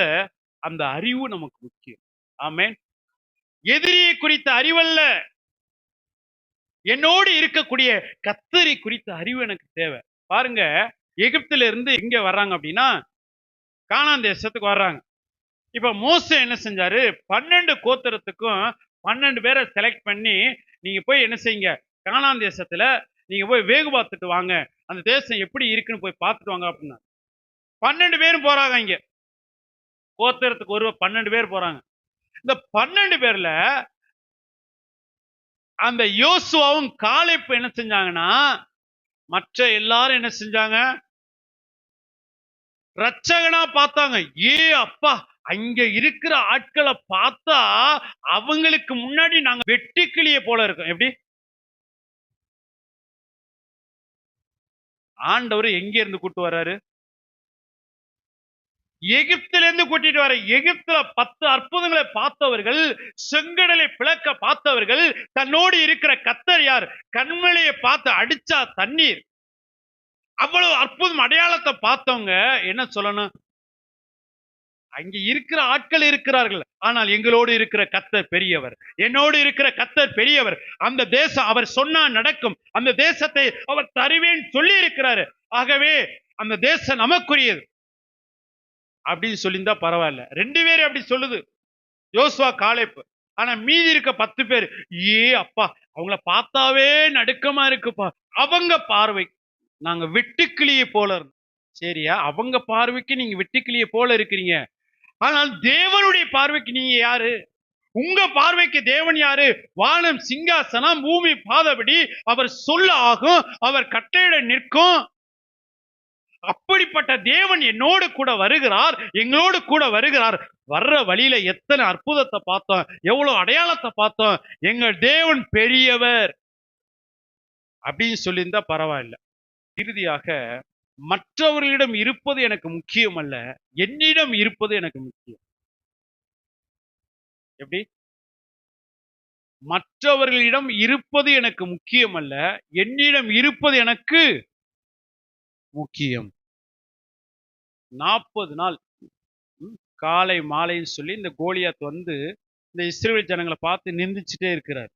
அந்த அறிவு நமக்கு முக்கியம். ஆமென். எதிரியை குறித்த அறிவல்ல, என்னோடு இருக்கக்கூடிய கர்த்தரை குறித்த அறிவு எனக்கு தேவை. பாருங்க, எகிப்தில இருந்து இங்க வர்றாங்க அப்படின்னா கானான் தேசத்துக்கு வர்றாங்க. இப்ப மோசே என்ன செஞ்சாரு, 12 கோத்திரத்துக்கும் 12 பேரை செலக்ட் பண்ணி, நீங்க போய் என்ன செய்யுங்க, கானான் தேசத்துல நீங்க போய் வேகு பார்த்துட்டு வாங்க, அந்த தேசம் எப்படி இருக்குன்னு போய் பார்த்துட்டு வாங்க அப்படின்னா 12 பேரும் போறாங்க. இங்க கோத்திரத்துக்கு ஒரு 12 பேர் போறாங்க. இந்த 12 பேர்ல அந்த யோசுவாவும் காலேப் என்ன செஞ்சாங்கன்னா, மற்ற எல்லாரும் என்ன செஞ்சாங்க, ரட்சகனா பார்த்தாங்க. ஏ அப்பா, அங்க இருக்கிற ஆட்களை பார்த்தா அவங்களுக்கு முன்னாடி நாங்க வெட்டுக்கிளிய போல இருக்கோம். எப்படி? ஆண்டவர் எங்க இருந்து கூட்டு வர்றாரு? எகிப்தில இருந்து கூட்டிட்டு வர. எகிப்துல 10 அற்புதங்களை பார்த்தவர்கள், செங்கடலை பிளக்க பார்த்தவர்கள், தன்னோடு இருக்கிற கர்த்தர் யார், கண்மலையை பார்த்து அடிச்சா தண்ணீர், அவ்வளவு அற்புதம் அடையாளத்தை பார்த்தவங்க என்ன சொல்லணும், அங்க இருக்கிற ஆட்கள் இருக்கிறார்கள், ஆனால் எங்களோடு இருக்கிற கர்த்தர் பெரியவர், என்னோடு இருக்கிற கர்த்தர் பெரியவர், அந்த தேசம் அவர் சொன்னா நடக்கும், அந்த தேசத்தை அவர் தருவேன் சொல்லி இருக்கிறாரு, ஆகவே அந்த தேசம் நமக்குரியது அப்படின்னு சொல்லியிருந்தா பரவாயில்ல. 2 பேரும் அப்படி சொல்லுது, யோசுவா காலேப். ஆனா மீதி இருக்க 10 பேர், ஏ அப்பா, அவங்கள பார்த்தாவே நடுக்கமா இருக்குப்பா, அவங்க பார்வை நாங்க வெட்டுக்கிளியை போல இருந்தோம். சரியா, அவங்க பார்வைக்கு நீங்க வெட்டுக்கிளியை போல இருக்கிறீங்க, ஆனால் தேவனுடைய பார்வைக்கு நீங்க யாரு? உங்க பார்வைக்கு தேவன் யாரு? வானம் சிங்காசனம், பூமி பாதபடி, அவர் சொல்ல ஆகும், அவர் கட்டளையிட நிற்கும். அப்படிப்பட்ட தேவன் என்னோடு கூட வருகிறார், எங்களோடு கூட வருகிறார். வர்ற வழியில எத்தனை அற்புதத்தை பார்த்தோம், எவ்வளவு அடையாளத்தை பார்த்தோம். எங்கள் தேவன் பெரியவர் அப்படின்னு சொல்லியிருந்தா பரவாயில்ல. இறுதியாக, மற்றவர்களிடம் இருப்பது எனக்கு முக்கியம் அல்ல, என்னிடம் இருப்பது எனக்கு முக்கியம். எப்படி? மற்றவர்களிடம் இருப்பது எனக்கு முக்கியம் அல்ல, என்னிடம் இருப்பது எனக்கு முக்கியம். 40 நாள் காலை மாலைன்னு சொல்லி இந்த கோலியாத் வந்து இந்த இஸ்ரவேல் ஜனங்களை பார்த்து நிந்திச்சுட்டே இருக்கிறார்.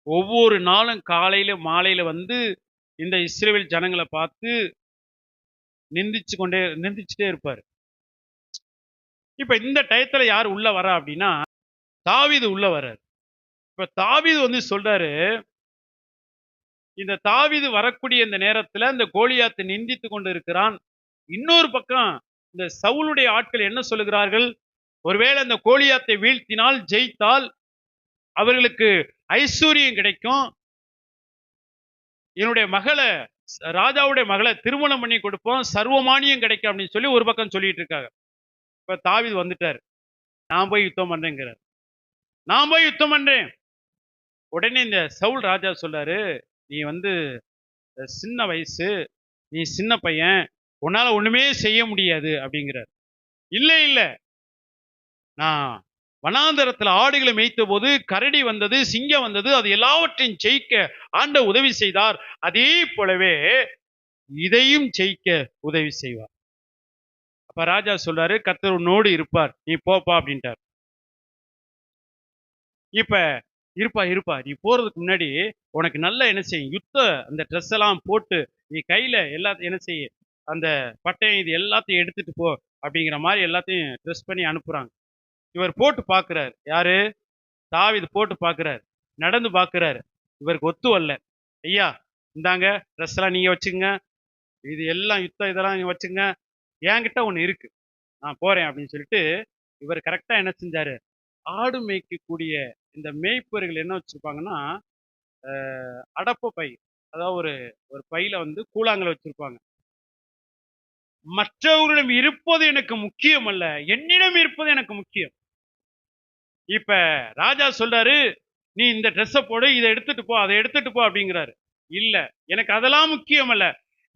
ஒவ்வொரு நாளும் காலையில மாலையில வந்து இந்த இஸ்ரவேல் ஜனங்களை பார்த்து நிந்திச்சுட்டே இருப்பார். இப்ப இந்த டயத்துல யார் உள்ள வரா அப்படின்னா தாவீது உள்ள வர்றார். இப்ப தாவீது வந்து சொல்றாரு, இந்த தாவீது வரக்கூடிய இந்த நேரத்துல இந்த கோலியாத்தை நிந்தித்து கொண்டு இருக்கிறான். இன்னொரு பக்கம் இந்த சவுலுடைய ஆட்கள் என்ன சொல்லுகிறார்கள், ஒருவேளை இந்த கோலியாத்தை வீழ்த்தினால் ஜெயித்தால் அவர்களுக்கு ஐஸ்வர்யம் கிடைக்கும், என்னுடைய மகளை ராஜாவுடைய மகளை திருமணம் பண்ணி கொடுப்போம், சர்வமானியம் கிடைக்கும் அப்படின்னு சொல்லி ஒரு பக்கம் சொல்லிட்டு இருக்காங்க. இப்ப தாவீது வந்துட்டார், நான் போய் யுத்தம் பண்றேங்கிறார். நான் போய் யுத்தம் பண்றேன். உடனே இந்த சவுல் ராஜா சொல்றாரு, நீ வந்து சின்ன வயசு, நீ சின்ன பையன், உன்னால ஒண்ணுமே செய்ய முடியாது அப்படிங்கிறார். இல்ல இல்ல, நான் வனாந்தரத்துல ஆடுகளை மேய்த்த போது கரடி வந்தது, சிங்கம் வந்தது, அது எல்லாவற்றையும் ஜெயிக்க ஆண்டவர் உதவி செய்தார், அதே போலவே இதையும் ஜெயிக்க உதவி செய்வார். அப்ப ராஜா சொல்றாரு, கர்த்தர் உன்னோடு இருப்பார், நீ போப்பா அப்படின்ட்டார். இப்ப இருப்பா நீ போறதுக்கு முன்னாடி உனக்கு நல்ல என்ன செய்யும், யுத்த அந்த ட்ரெஸ் எல்லாம் போட்டு நீ கையில எல்லாத்தையும் என்ன செய்ய, அந்த பட்டயம் இது எல்லாத்தையும் எடுத்துட்டு போ அப்படிங்கிற மாதிரி எல்லாத்தையும் ட்ரெஸ் பண்ணி அனுப்புறாங்க. இவர் போட்டு பார்க்கிறார், யாரு தாவீது போட்டு பார்க்கிறார், நடந்து பார்க்கிறார், இவருக்கு ஒத்து வரல. ஐயா இந்தாங்க ட்ரெஸ் எல்லாம் நீங்க வச்சுங்க, இது எல்லாம் யுத்தம் இதெல்லாம் நீங்க வச்சுங்க, என்கிட்ட ஒண்ணு இருக்கு, நான் போறேன் அப்படின்னு சொல்லிட்டு இவர் கரெக்டா என்ன செஞ்சாரு, ஆடு மேய்க்கக்கூடிய இந்த மேய்ப்பர்கள் என்ன வச்சிருப்பாங்கன்னா அடப்ப பை, அதாவது ஒரு ஒரு பையில வந்து கூழாங்கல் வச்சிருப்பாங்க. மற்றவர்களிடம் இருப்பது எனக்கு முக்கியம் அல்ல, என்னிடம் இருப்பது எனக்கு முக்கியம். இப்ப ராஜா சொல்றாரு, நீ இந்த ட்ரெஸ்ஸை போடு, இதை எடுத்துட்டு போ, அதை எடுத்துட்டு போ அப்படிங்கிறாரு. இல்ல, எனக்கு அதெல்லாம் முக்கியம் அல்ல,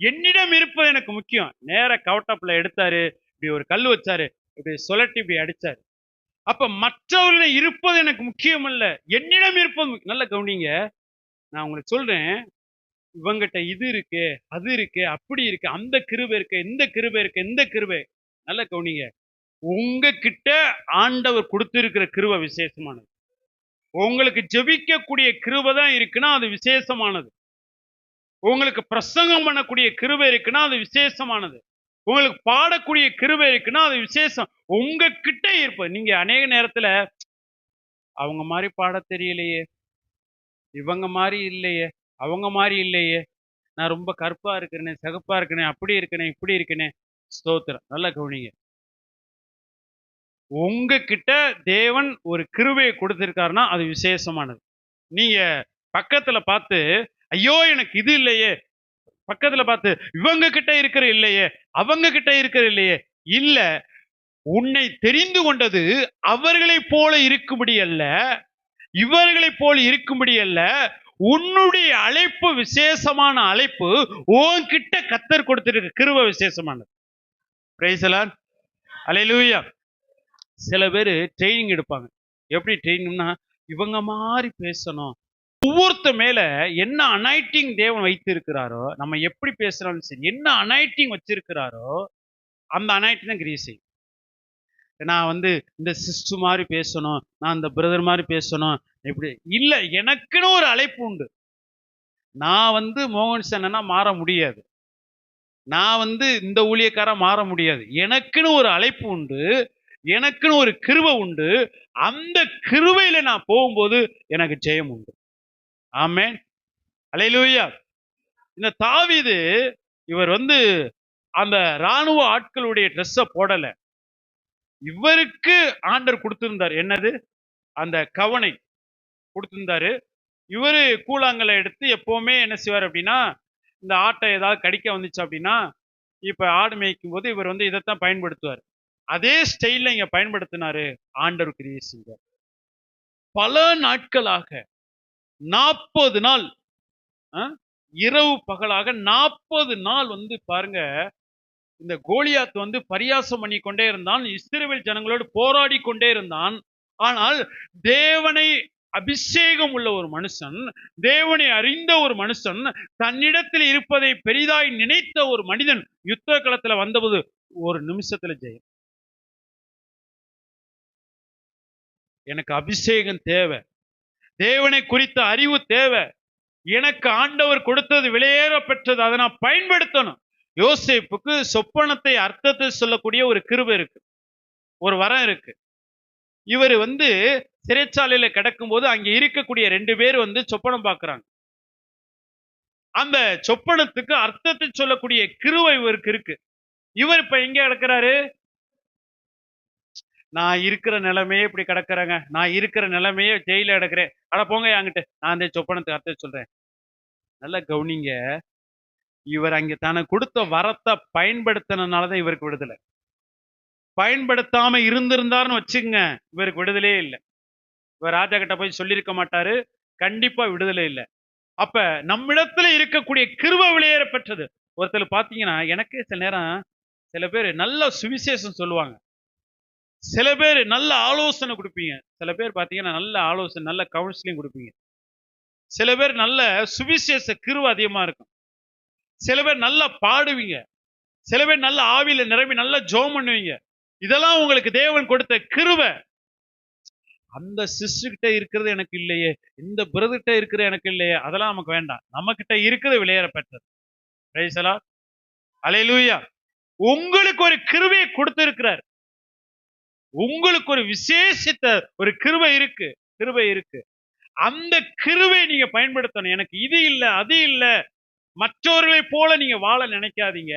என்னிடம் இருப்பது எனக்கு முக்கியம். நேர கவட்டப்புல எடுத்தாரு, இப்படி ஒரு கல் வச்சாரு, இப்படி சுழட்டி இப்படி அடிச்சாரு. அப்ப மற்றவர்களிடம் இருப்பது எனக்கு முக்கியம் அல்ல, என்னிடம் இருப்பது நல்ல கவனிங்க. நான் உங்களுக்கு சொல்றேன், இவங்கிட்ட இது இருக்கு, அது இருக்கு, அப்படி இருக்கு, அந்த கிருபை இருக்கு, இந்த கிருபை இருக்கு, இந்த கிருபை. நல்ல கவனிங்க, உங்ககிட்ட ஆண்டவர் கொடுத்திருக்கிற கிருபை விசேஷமானது. உங்களுக்கு ஜெபிக்கக்கூடிய கிருபை தான் இருக்குன்னா அது விசேஷமானது. உங்களுக்கு பிரசங்கம் பண்ணக்கூடிய கிருபை இருக்குன்னா அது விசேஷமானது. உங்களுக்கு பாடக்கூடிய கிருபை இருக்குன்னா அது விசேஷம். உங்ககிட்ட இருப்பது. நீங்க அநேக நேரத்துல அவங்க மாதிரி பாட தெரியலையே, இவங்க மாதிரி இல்லையே, அவங்க மாதிரி இல்லையே, நான் ரொம்ப கருப்பா இருக்கிறேனே, சிகப்பா இருக்கிறேனே, அப்படி இருக்கிறேனே, இப்படி இருக்கிறேனே. ஸ்தோத்திரம். நல்லா கவனிங்க, உங்ககிட்ட தேவன் ஒரு கிருபையை கொடுத்திருக்காருன்னா அது விசேஷமானது. நீங்க பக்கத்துல பார்த்து ஐயோ எனக்கு இது இல்லையே, பக்கத்துல பார்த்து இவங்க கிட்ட இருக்கிற இல்லையே, அவங்க கிட்ட இருக்கிற இல்லையே, இல்ல, உன்னை தெரிந்து கொண்டது அவர்களைப் போல இருக்கும்படி அல்ல, இவர்களைப் போல இருக்கும்படி அல்ல, உன்னுடைய அழைப்பு விசேஷமான அழைப்பு, உன்கிட்ட கர்த்தர் கொடுத்திருக்க கிருபை விசேஷமானது. Praise the lord. அல்லேலூயா. சில பேர் ட்ரைனிங் எடுப்பாங்க. எப்படி ட்ரைனிங்னா, இவங்க மாதிரி பேசணும். ஒவ்வொருத்த மேல என்ன அனாயிட்டிங் தேவன் வைத்திருக்கிறாரோ, நம்ம எப்படி பேசுறாலும் சரி, என்ன அனாயிட்டிங் வச்சிருக்கிறாரோ அந்த அனாயிட்டிங் தான் கிரியை செய்யும். நான் வந்து இந்த சிஸ்டர் மாதிரி பேசணும், நான் இந்த பிரதர் மாதிரி பேசணும், இப்படி இல்ல, எனக்குன்னு ஒரு அழைப்பு உண்டு. நான் வந்து மோகன் சன்னா மாற முடியாது, நான் வந்து இந்த ஊழியக்காரா மாற முடியாது. எனக்குன்னு ஒரு அழைப்பு உண்டு, எனக்குன்னு ஒரு கிருபை உண்டு. அந்த கிருபையில நான் போகும்போது எனக்கு ஜெயம் உண்டு. ஆமென். அல்லேலூயா. இந்த தாவீது இவர் வந்து அந்த ராணுவ ஆட்களுடைய ட்ரெஸ்ஸை போடல, இவருக்கு ஆண்டவர் கொடுத்திருந்தார். என்னது? அந்த கவனை கொடுத்திருந்தாரு. இவரு கூழாங்கலை எடுத்து எப்பவுமே என்ன செய்வார் அப்படின்னா, இந்த ஆட்டை ஏதாவது கடிக்க வந்துச்சு அப்படின்னா, இப்ப ஆடு மேய்க்கும் போது இவர் வந்து இதைத்தான் பயன்படுத்துவார். அதே ஸ்டைல்ல இங்க பயன்படுத்தினாரு. ஆண்டவர் கிரியை செஞ்சார். பல நாட்களாக 40 நாள், இரவு பகலாக 40 நாள் வந்து பாருங்க, இந்த கோலியாத் வந்து பரியாசம் பண்ணி கொண்டே இருந்தான், இஸ்ரவேல் ஜனங்களோடு போராடி கொண்டே இருந்தான். ஆனால் தேவனை அபிஷேகம் உள்ள ஒரு மனுஷன், தேவனை அறிந்த ஒரு மனுஷன், தன்னிடத்தில் இருப்பதை பெரிதாய் நினைத்த ஒரு மனிதன் யுத்த களத்துல வந்தபோது ஒரு நிமிஷத்துல ஜெயம். எனக்கு அபிஷேகம் தேவை, தேவனை குறித்த அறிவு தேவை, எனக்கு ஆண்டவர் கொடுத்தது விலையேற பெற்றது, அதை நான் பயன்படுத்தணும். யோசேப்புக்கு சொப்பனத்தை அர்த்தத்தை சொல்லக்கூடிய ஒரு கிருபை இருக்கு, ஒரு வரம் இருக்கு. இவர் சிறைச்சாலையில கிடக்கும் போது அங்க இருக்கக்கூடிய 2 பேர் சொப்பனம் பார்க்கிறாங்க. அந்த சொப்பனத்துக்கு அர்த்தத்தை சொல்லக்கூடிய கிருபை இவருக்கு இருக்கு. இவர் இப்ப எங்க கிடக்கிறாரு? நான் இருக்கிற நிலைமையே இப்படி கிடக்குறேங்க, நான் இருக்கிற நிலைமையே ஜெயில கிடக்குறேன், அட போங்க என்கிட்ட, நான் அந்த சொப்பனத்துக்கு அர்த்தம் சொல்றேன். நல்லா கவனிங்க, இவர் அங்க தனக்கு கொடுத்த வரத்தை பயன்படுத்தினாலதான் இவருக்கு விடுதலை. பயன்படுத்தாம இருந்திருந்தாருன்னு வச்சுங்க, இவருக்கு விடுதலையே இல்லை. இவர் ராஜா கிட்ட போய் சொல்லியிருக்க மாட்டாரு, கண்டிப்பா விடுதலை இல்லை. அப்ப நம்மிடத்துல இருக்கக்கூடிய கிருபை விலையேற பெற்றது. ஒருத்தர் பாத்தீங்கன்னா, எனக்கே சில நேரம் சில பேர் நல்ல சுவிசேஷம் சொல்லுவாங்க, சில பேர் நல்ல ஆலோசனை கொடுப்பீங்க, சில பேர் பாத்தீங்கன்னா நல்ல ஆலோசனை, நல்ல கவுன்சிலிங் கொடுப்பீங்க, சில பேர் நல்ல சுவிசேஷ கிருபை அதிகமா இருக்கும், சில பேர் நல்லா பாடுவீங்க, சில பேர் நல்ல ஆவியில நிரம்பி நல்லா ஜெபம் பண்ணுவீங்க. இதெல்லாம் உங்களுக்கு தேவன் கொடுத்த கிருபை. அந்த சிஸ்டர்கிட்ட இருக்கிறது எனக்கு இல்லையே, இந்த பிரதர்கிட்ட இருக்கிறது எனக்கு இல்லையே, அதெல்லாம் நமக்கு வேண்டாம். நம்ம கிட்ட இருக்கிறது விலையேற பெற்றது. பிரைஸ் தி லார்ட், அல்லேலூயா. உங்களுக்கு ஒரு கிருபையை கொடுத்திருக்கிறார், உங்களுக்கு ஒரு விசேஷித்த ஒரு கிருபை இருக்கு. அந்த கிருபையை நீங்க பயன்படுத்தணும். எனக்கு இது இல்ல அது இல்ல, மற்றவர்களை போல நீங்க வாழ நினைக்காதீங்க,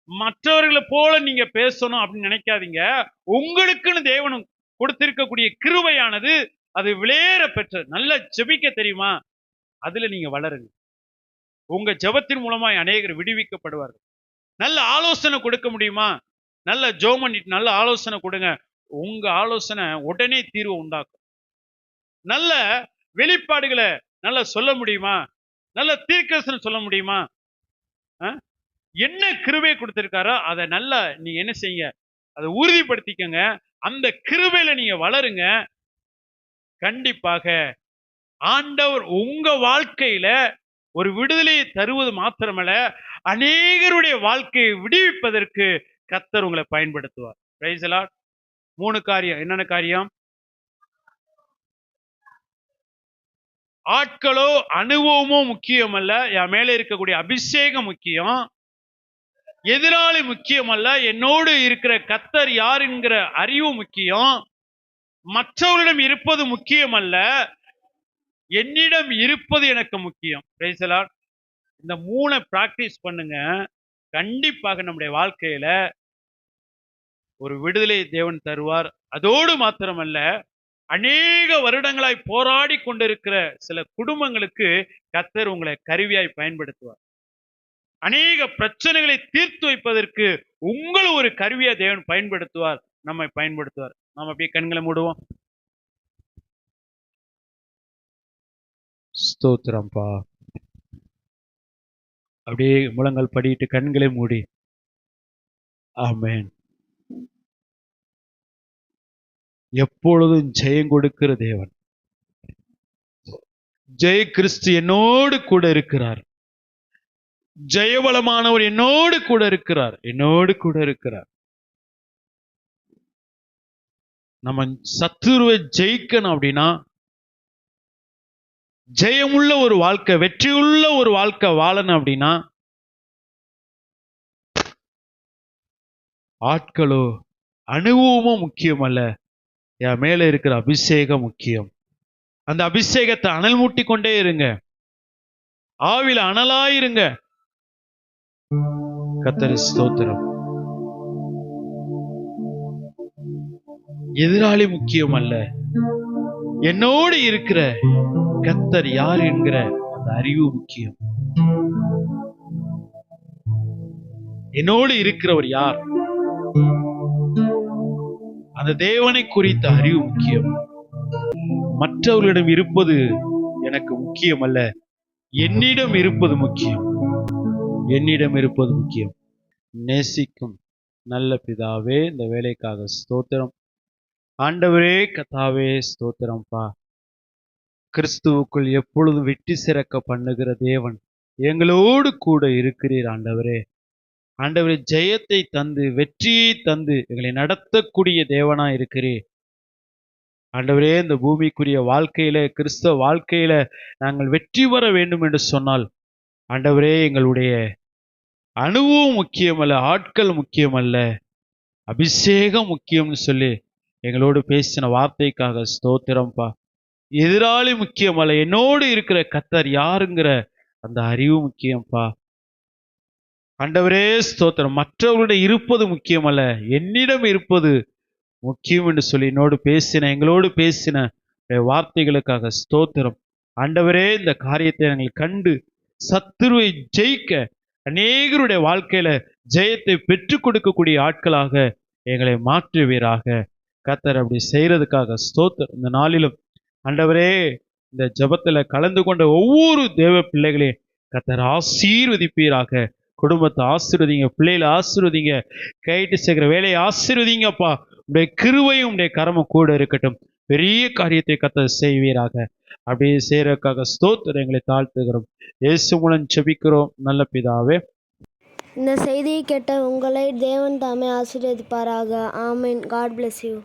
மற்றவர்களை போல நீங்க பேசணும் அப்படின்னு நினைக்காதீங்க. உங்களுக்குன்னு தேவன் கொடுத்திருக்கக்கூடிய கிருபையானது அது விலையேற பெற்றது. நல்லா ஜெபிக்க தெரியுமா? அதுல நீங்க வளருங்க. உங்க ஜெபத்தின் மூலமாய் அநேகர் விடுவிக்கப்படுவார்கள். நல்ல ஆலோசனை கொடுக்க முடியுமா? நல்ல ஜெபம் பண்ணிட்டு நல்ல ஆலோசனை கொடுங்க. உங்க ஆலோசனை உடனே தீர்வு உண்டாக்கும். நல்ல வெளிப்பாடுகளை நல்லா சொல்ல முடியுமா? நல்ல தீர்க்கதரிசனம் சொல்ல முடியுமா? என்ன கிருபை கொடுத்திருக்காரோ அதை நல்லா நீங்க என்ன செய்யுங்க, அதை உறுதிப்படுத்திக்கங்க. அந்த கிருபையில நீங்க வளருங்க. கண்டிப்பாக ஆண்டவர் உங்க வாழ்க்கையில ஒரு விடுதலையை தருவது மாத்திரமல்ல, அநேகருடைய வாழ்க்கையை விடுவிப்பதற்கு கர்த்தர் உங்களை பயன்படுத்துவார். Price the Lord. 3 காரியம். என்னென்ன காரியம்? ஆட்களோ அனுபவமோ முக்கியம் அல்ல, என் மேல இருக்கக்கூடிய அபிஷேகம் முக்கியம். எதிராளி முக்கியம் அல்ல, என்னோடு இருக்கிற கர்த்தர் யார் என்கிற அறிவு முக்கியம். மற்றவர்களிடம் இருப்பது முக்கியம் அல்ல, என்னிடம் இருப்பது எனக்கு முக்கியம். Price the Lord. இந்த 3 பிராக்டிஸ் பண்ணுங்க. கண்டிப்பாக நம்முடைய வாழ்க்கையில ஒரு விடுதலை தேவன் தருவார். அதோடு மாத்திரமல்ல, அநேக வருடங்களாய் போராடி கொண்டிருக்கிற சில குடும்பங்களுக்கு கர்த்தர் உங்களை கருவியாய் பயன்படுத்துவார். அநேக பிரச்சனைகளை தீர்த்து வைப்பதற்கு உங்களை ஒரு கருவியா தேவன் பயன்படுத்துவார், நம்மை பயன்படுத்துவார். நாம் அப்படியே கண்களை மூடுவோம். ஸ்தோத்திரம்பா. அப்படியே முழங்கால் படிட்டு கண்களை மூடி ஆமென். எப்பொழுதும் ஜெயம் கொடுக்கிற தேவன், ஜெய கிறிஸ்து என்னோடு கூட இருக்கிறார். ஜெயபலமானவர் என்னோடு கூட இருக்கிறார். நம்ம சத்துருவை ஜெயிக்கணும் அப்படின்னா, ஜெயமுள்ள ஒரு வாழ்க்கை, வெற்றியுள்ள ஒரு வாழ்க்கை வாழணும் அப்படின்னா, ஆட்களோ அனுபவமும் முக்கியம் அல்ல, என் மேல இருக்கிற அபிஷேகம் முக்கியம். அந்த அபிஷேகத்தை அனல் மூட்டி கொண்டே இருங்க, ஆவில அனலாயிருங்க. கர்த்தர் ஸ்தோத்திரம். எதிராளி முக்கியம் அல்ல, என்னோடு இருக்கிற கர்த்தர் யார் என்கிற அந்த அறிவு முக்கியம். என்னோடு இருக்கிறவர் யார், அந்த தேவனை குறித்த அறிவு முக்கியம். மற்றவர்களிடம் இருப்பது எனக்கு முக்கியம் அல்ல, என்னிடம் இருப்பது முக்கியம். நேசிக்கும் நல்ல பிதாவே, இந்த வேலைக்காக ஸ்தோத்திரம். ஆண்டவரே கர்த்தாவே ஸ்தோத்திரம்ப்பா. கிறிஸ்துவுக்குள் எப்பொழுதும் வெற்றி சிறக்க பண்ணுகிற தேவன் எங்களோடு கூட இருக்கிறீர் ஆண்டவரே. ஆண்டவரே, ஜெயத்தை தந்து வெற்றியை தந்து எங்களை நடத்தக்கூடிய தேவனா இருக்கிறீர் ஆண்டவரே. இந்த பூமிக்குரிய வாழ்க்கையில, கிறிஸ்தவ வாழ்க்கையில நாங்கள் வெற்றி பெற வேண்டும் என்று சொன்னால் ஆண்டவரே, எங்களுடைய அனுபவம் முக்கியமல்ல, ஆட்கள் முக்கியமல்ல, அபிஷேகம் முக்கியம்னு சொல்லி எங்களோடு பேசின வார்த்தைக்காக ஸ்தோத்திரம்ப்பா. எதிராளி முக்கியமல்ல, என்னோடு இருக்கிற கர்த்தர் யாருங்கிற அந்த அறிவு முக்கியம்ப்பா. ஆண்டவரே ஸ்தோத்திரம். மற்றவர்களுடைய இருப்பது முக்கியமல்ல, என்னிடம் இருப்பது முக்கியம் என்று சொல்லி எங்களோடு பேசின வார்த்தைகளுக்காக ஸ்தோத்திரம். ஆண்டவரே, இந்த காரியத்தை நாங்கள் கண்டு சத்துருவை ஜெயிக்க, அநேகருடைய வாழ்க்கையில ஜெயத்தை பெற்றுக் கொடுக்கக்கூடிய ஆட்களாக எங்களை மாற்றுவீராக. கர்த்தர் அப்படி செய்யறதுக்காக ஸ்தோத்திரம். இந்த நாளிலும் ஆண்டவரே, இந்த ஜெபத்துல கலந்து கொண்ட ஒவ்வொரு தேவ பிள்ளைகளையும் கர்த்தர் ஆசீர்வதிப்பீராக. குடும்பத்தை ஆசீர்வதிங்க, பிள்ளைகளை ஆசீர்வதிங்க, கைட்டு சேர்க்கிற வேலையை ஆசீர்வதிங்கப்பா. உடைய கிருபையும் உடைய கரமும் கூட இருக்கட்டும். பெரிய காரியத்தை கர்த்தர் செய்வீராக. அப்படியே செய்யறதுக்காக ஸ்தோத்திரம். எங்களை தாழ்த்துகிறோம். இயேசு மூலம் ஜெபிக்கிறோம் நல்ல பிதாவே. இந்த செய்தியை கேட்ட உங்களை தேவன் தாமே ஆசீர்வதிப்பாராக. ஆமென். God bless you.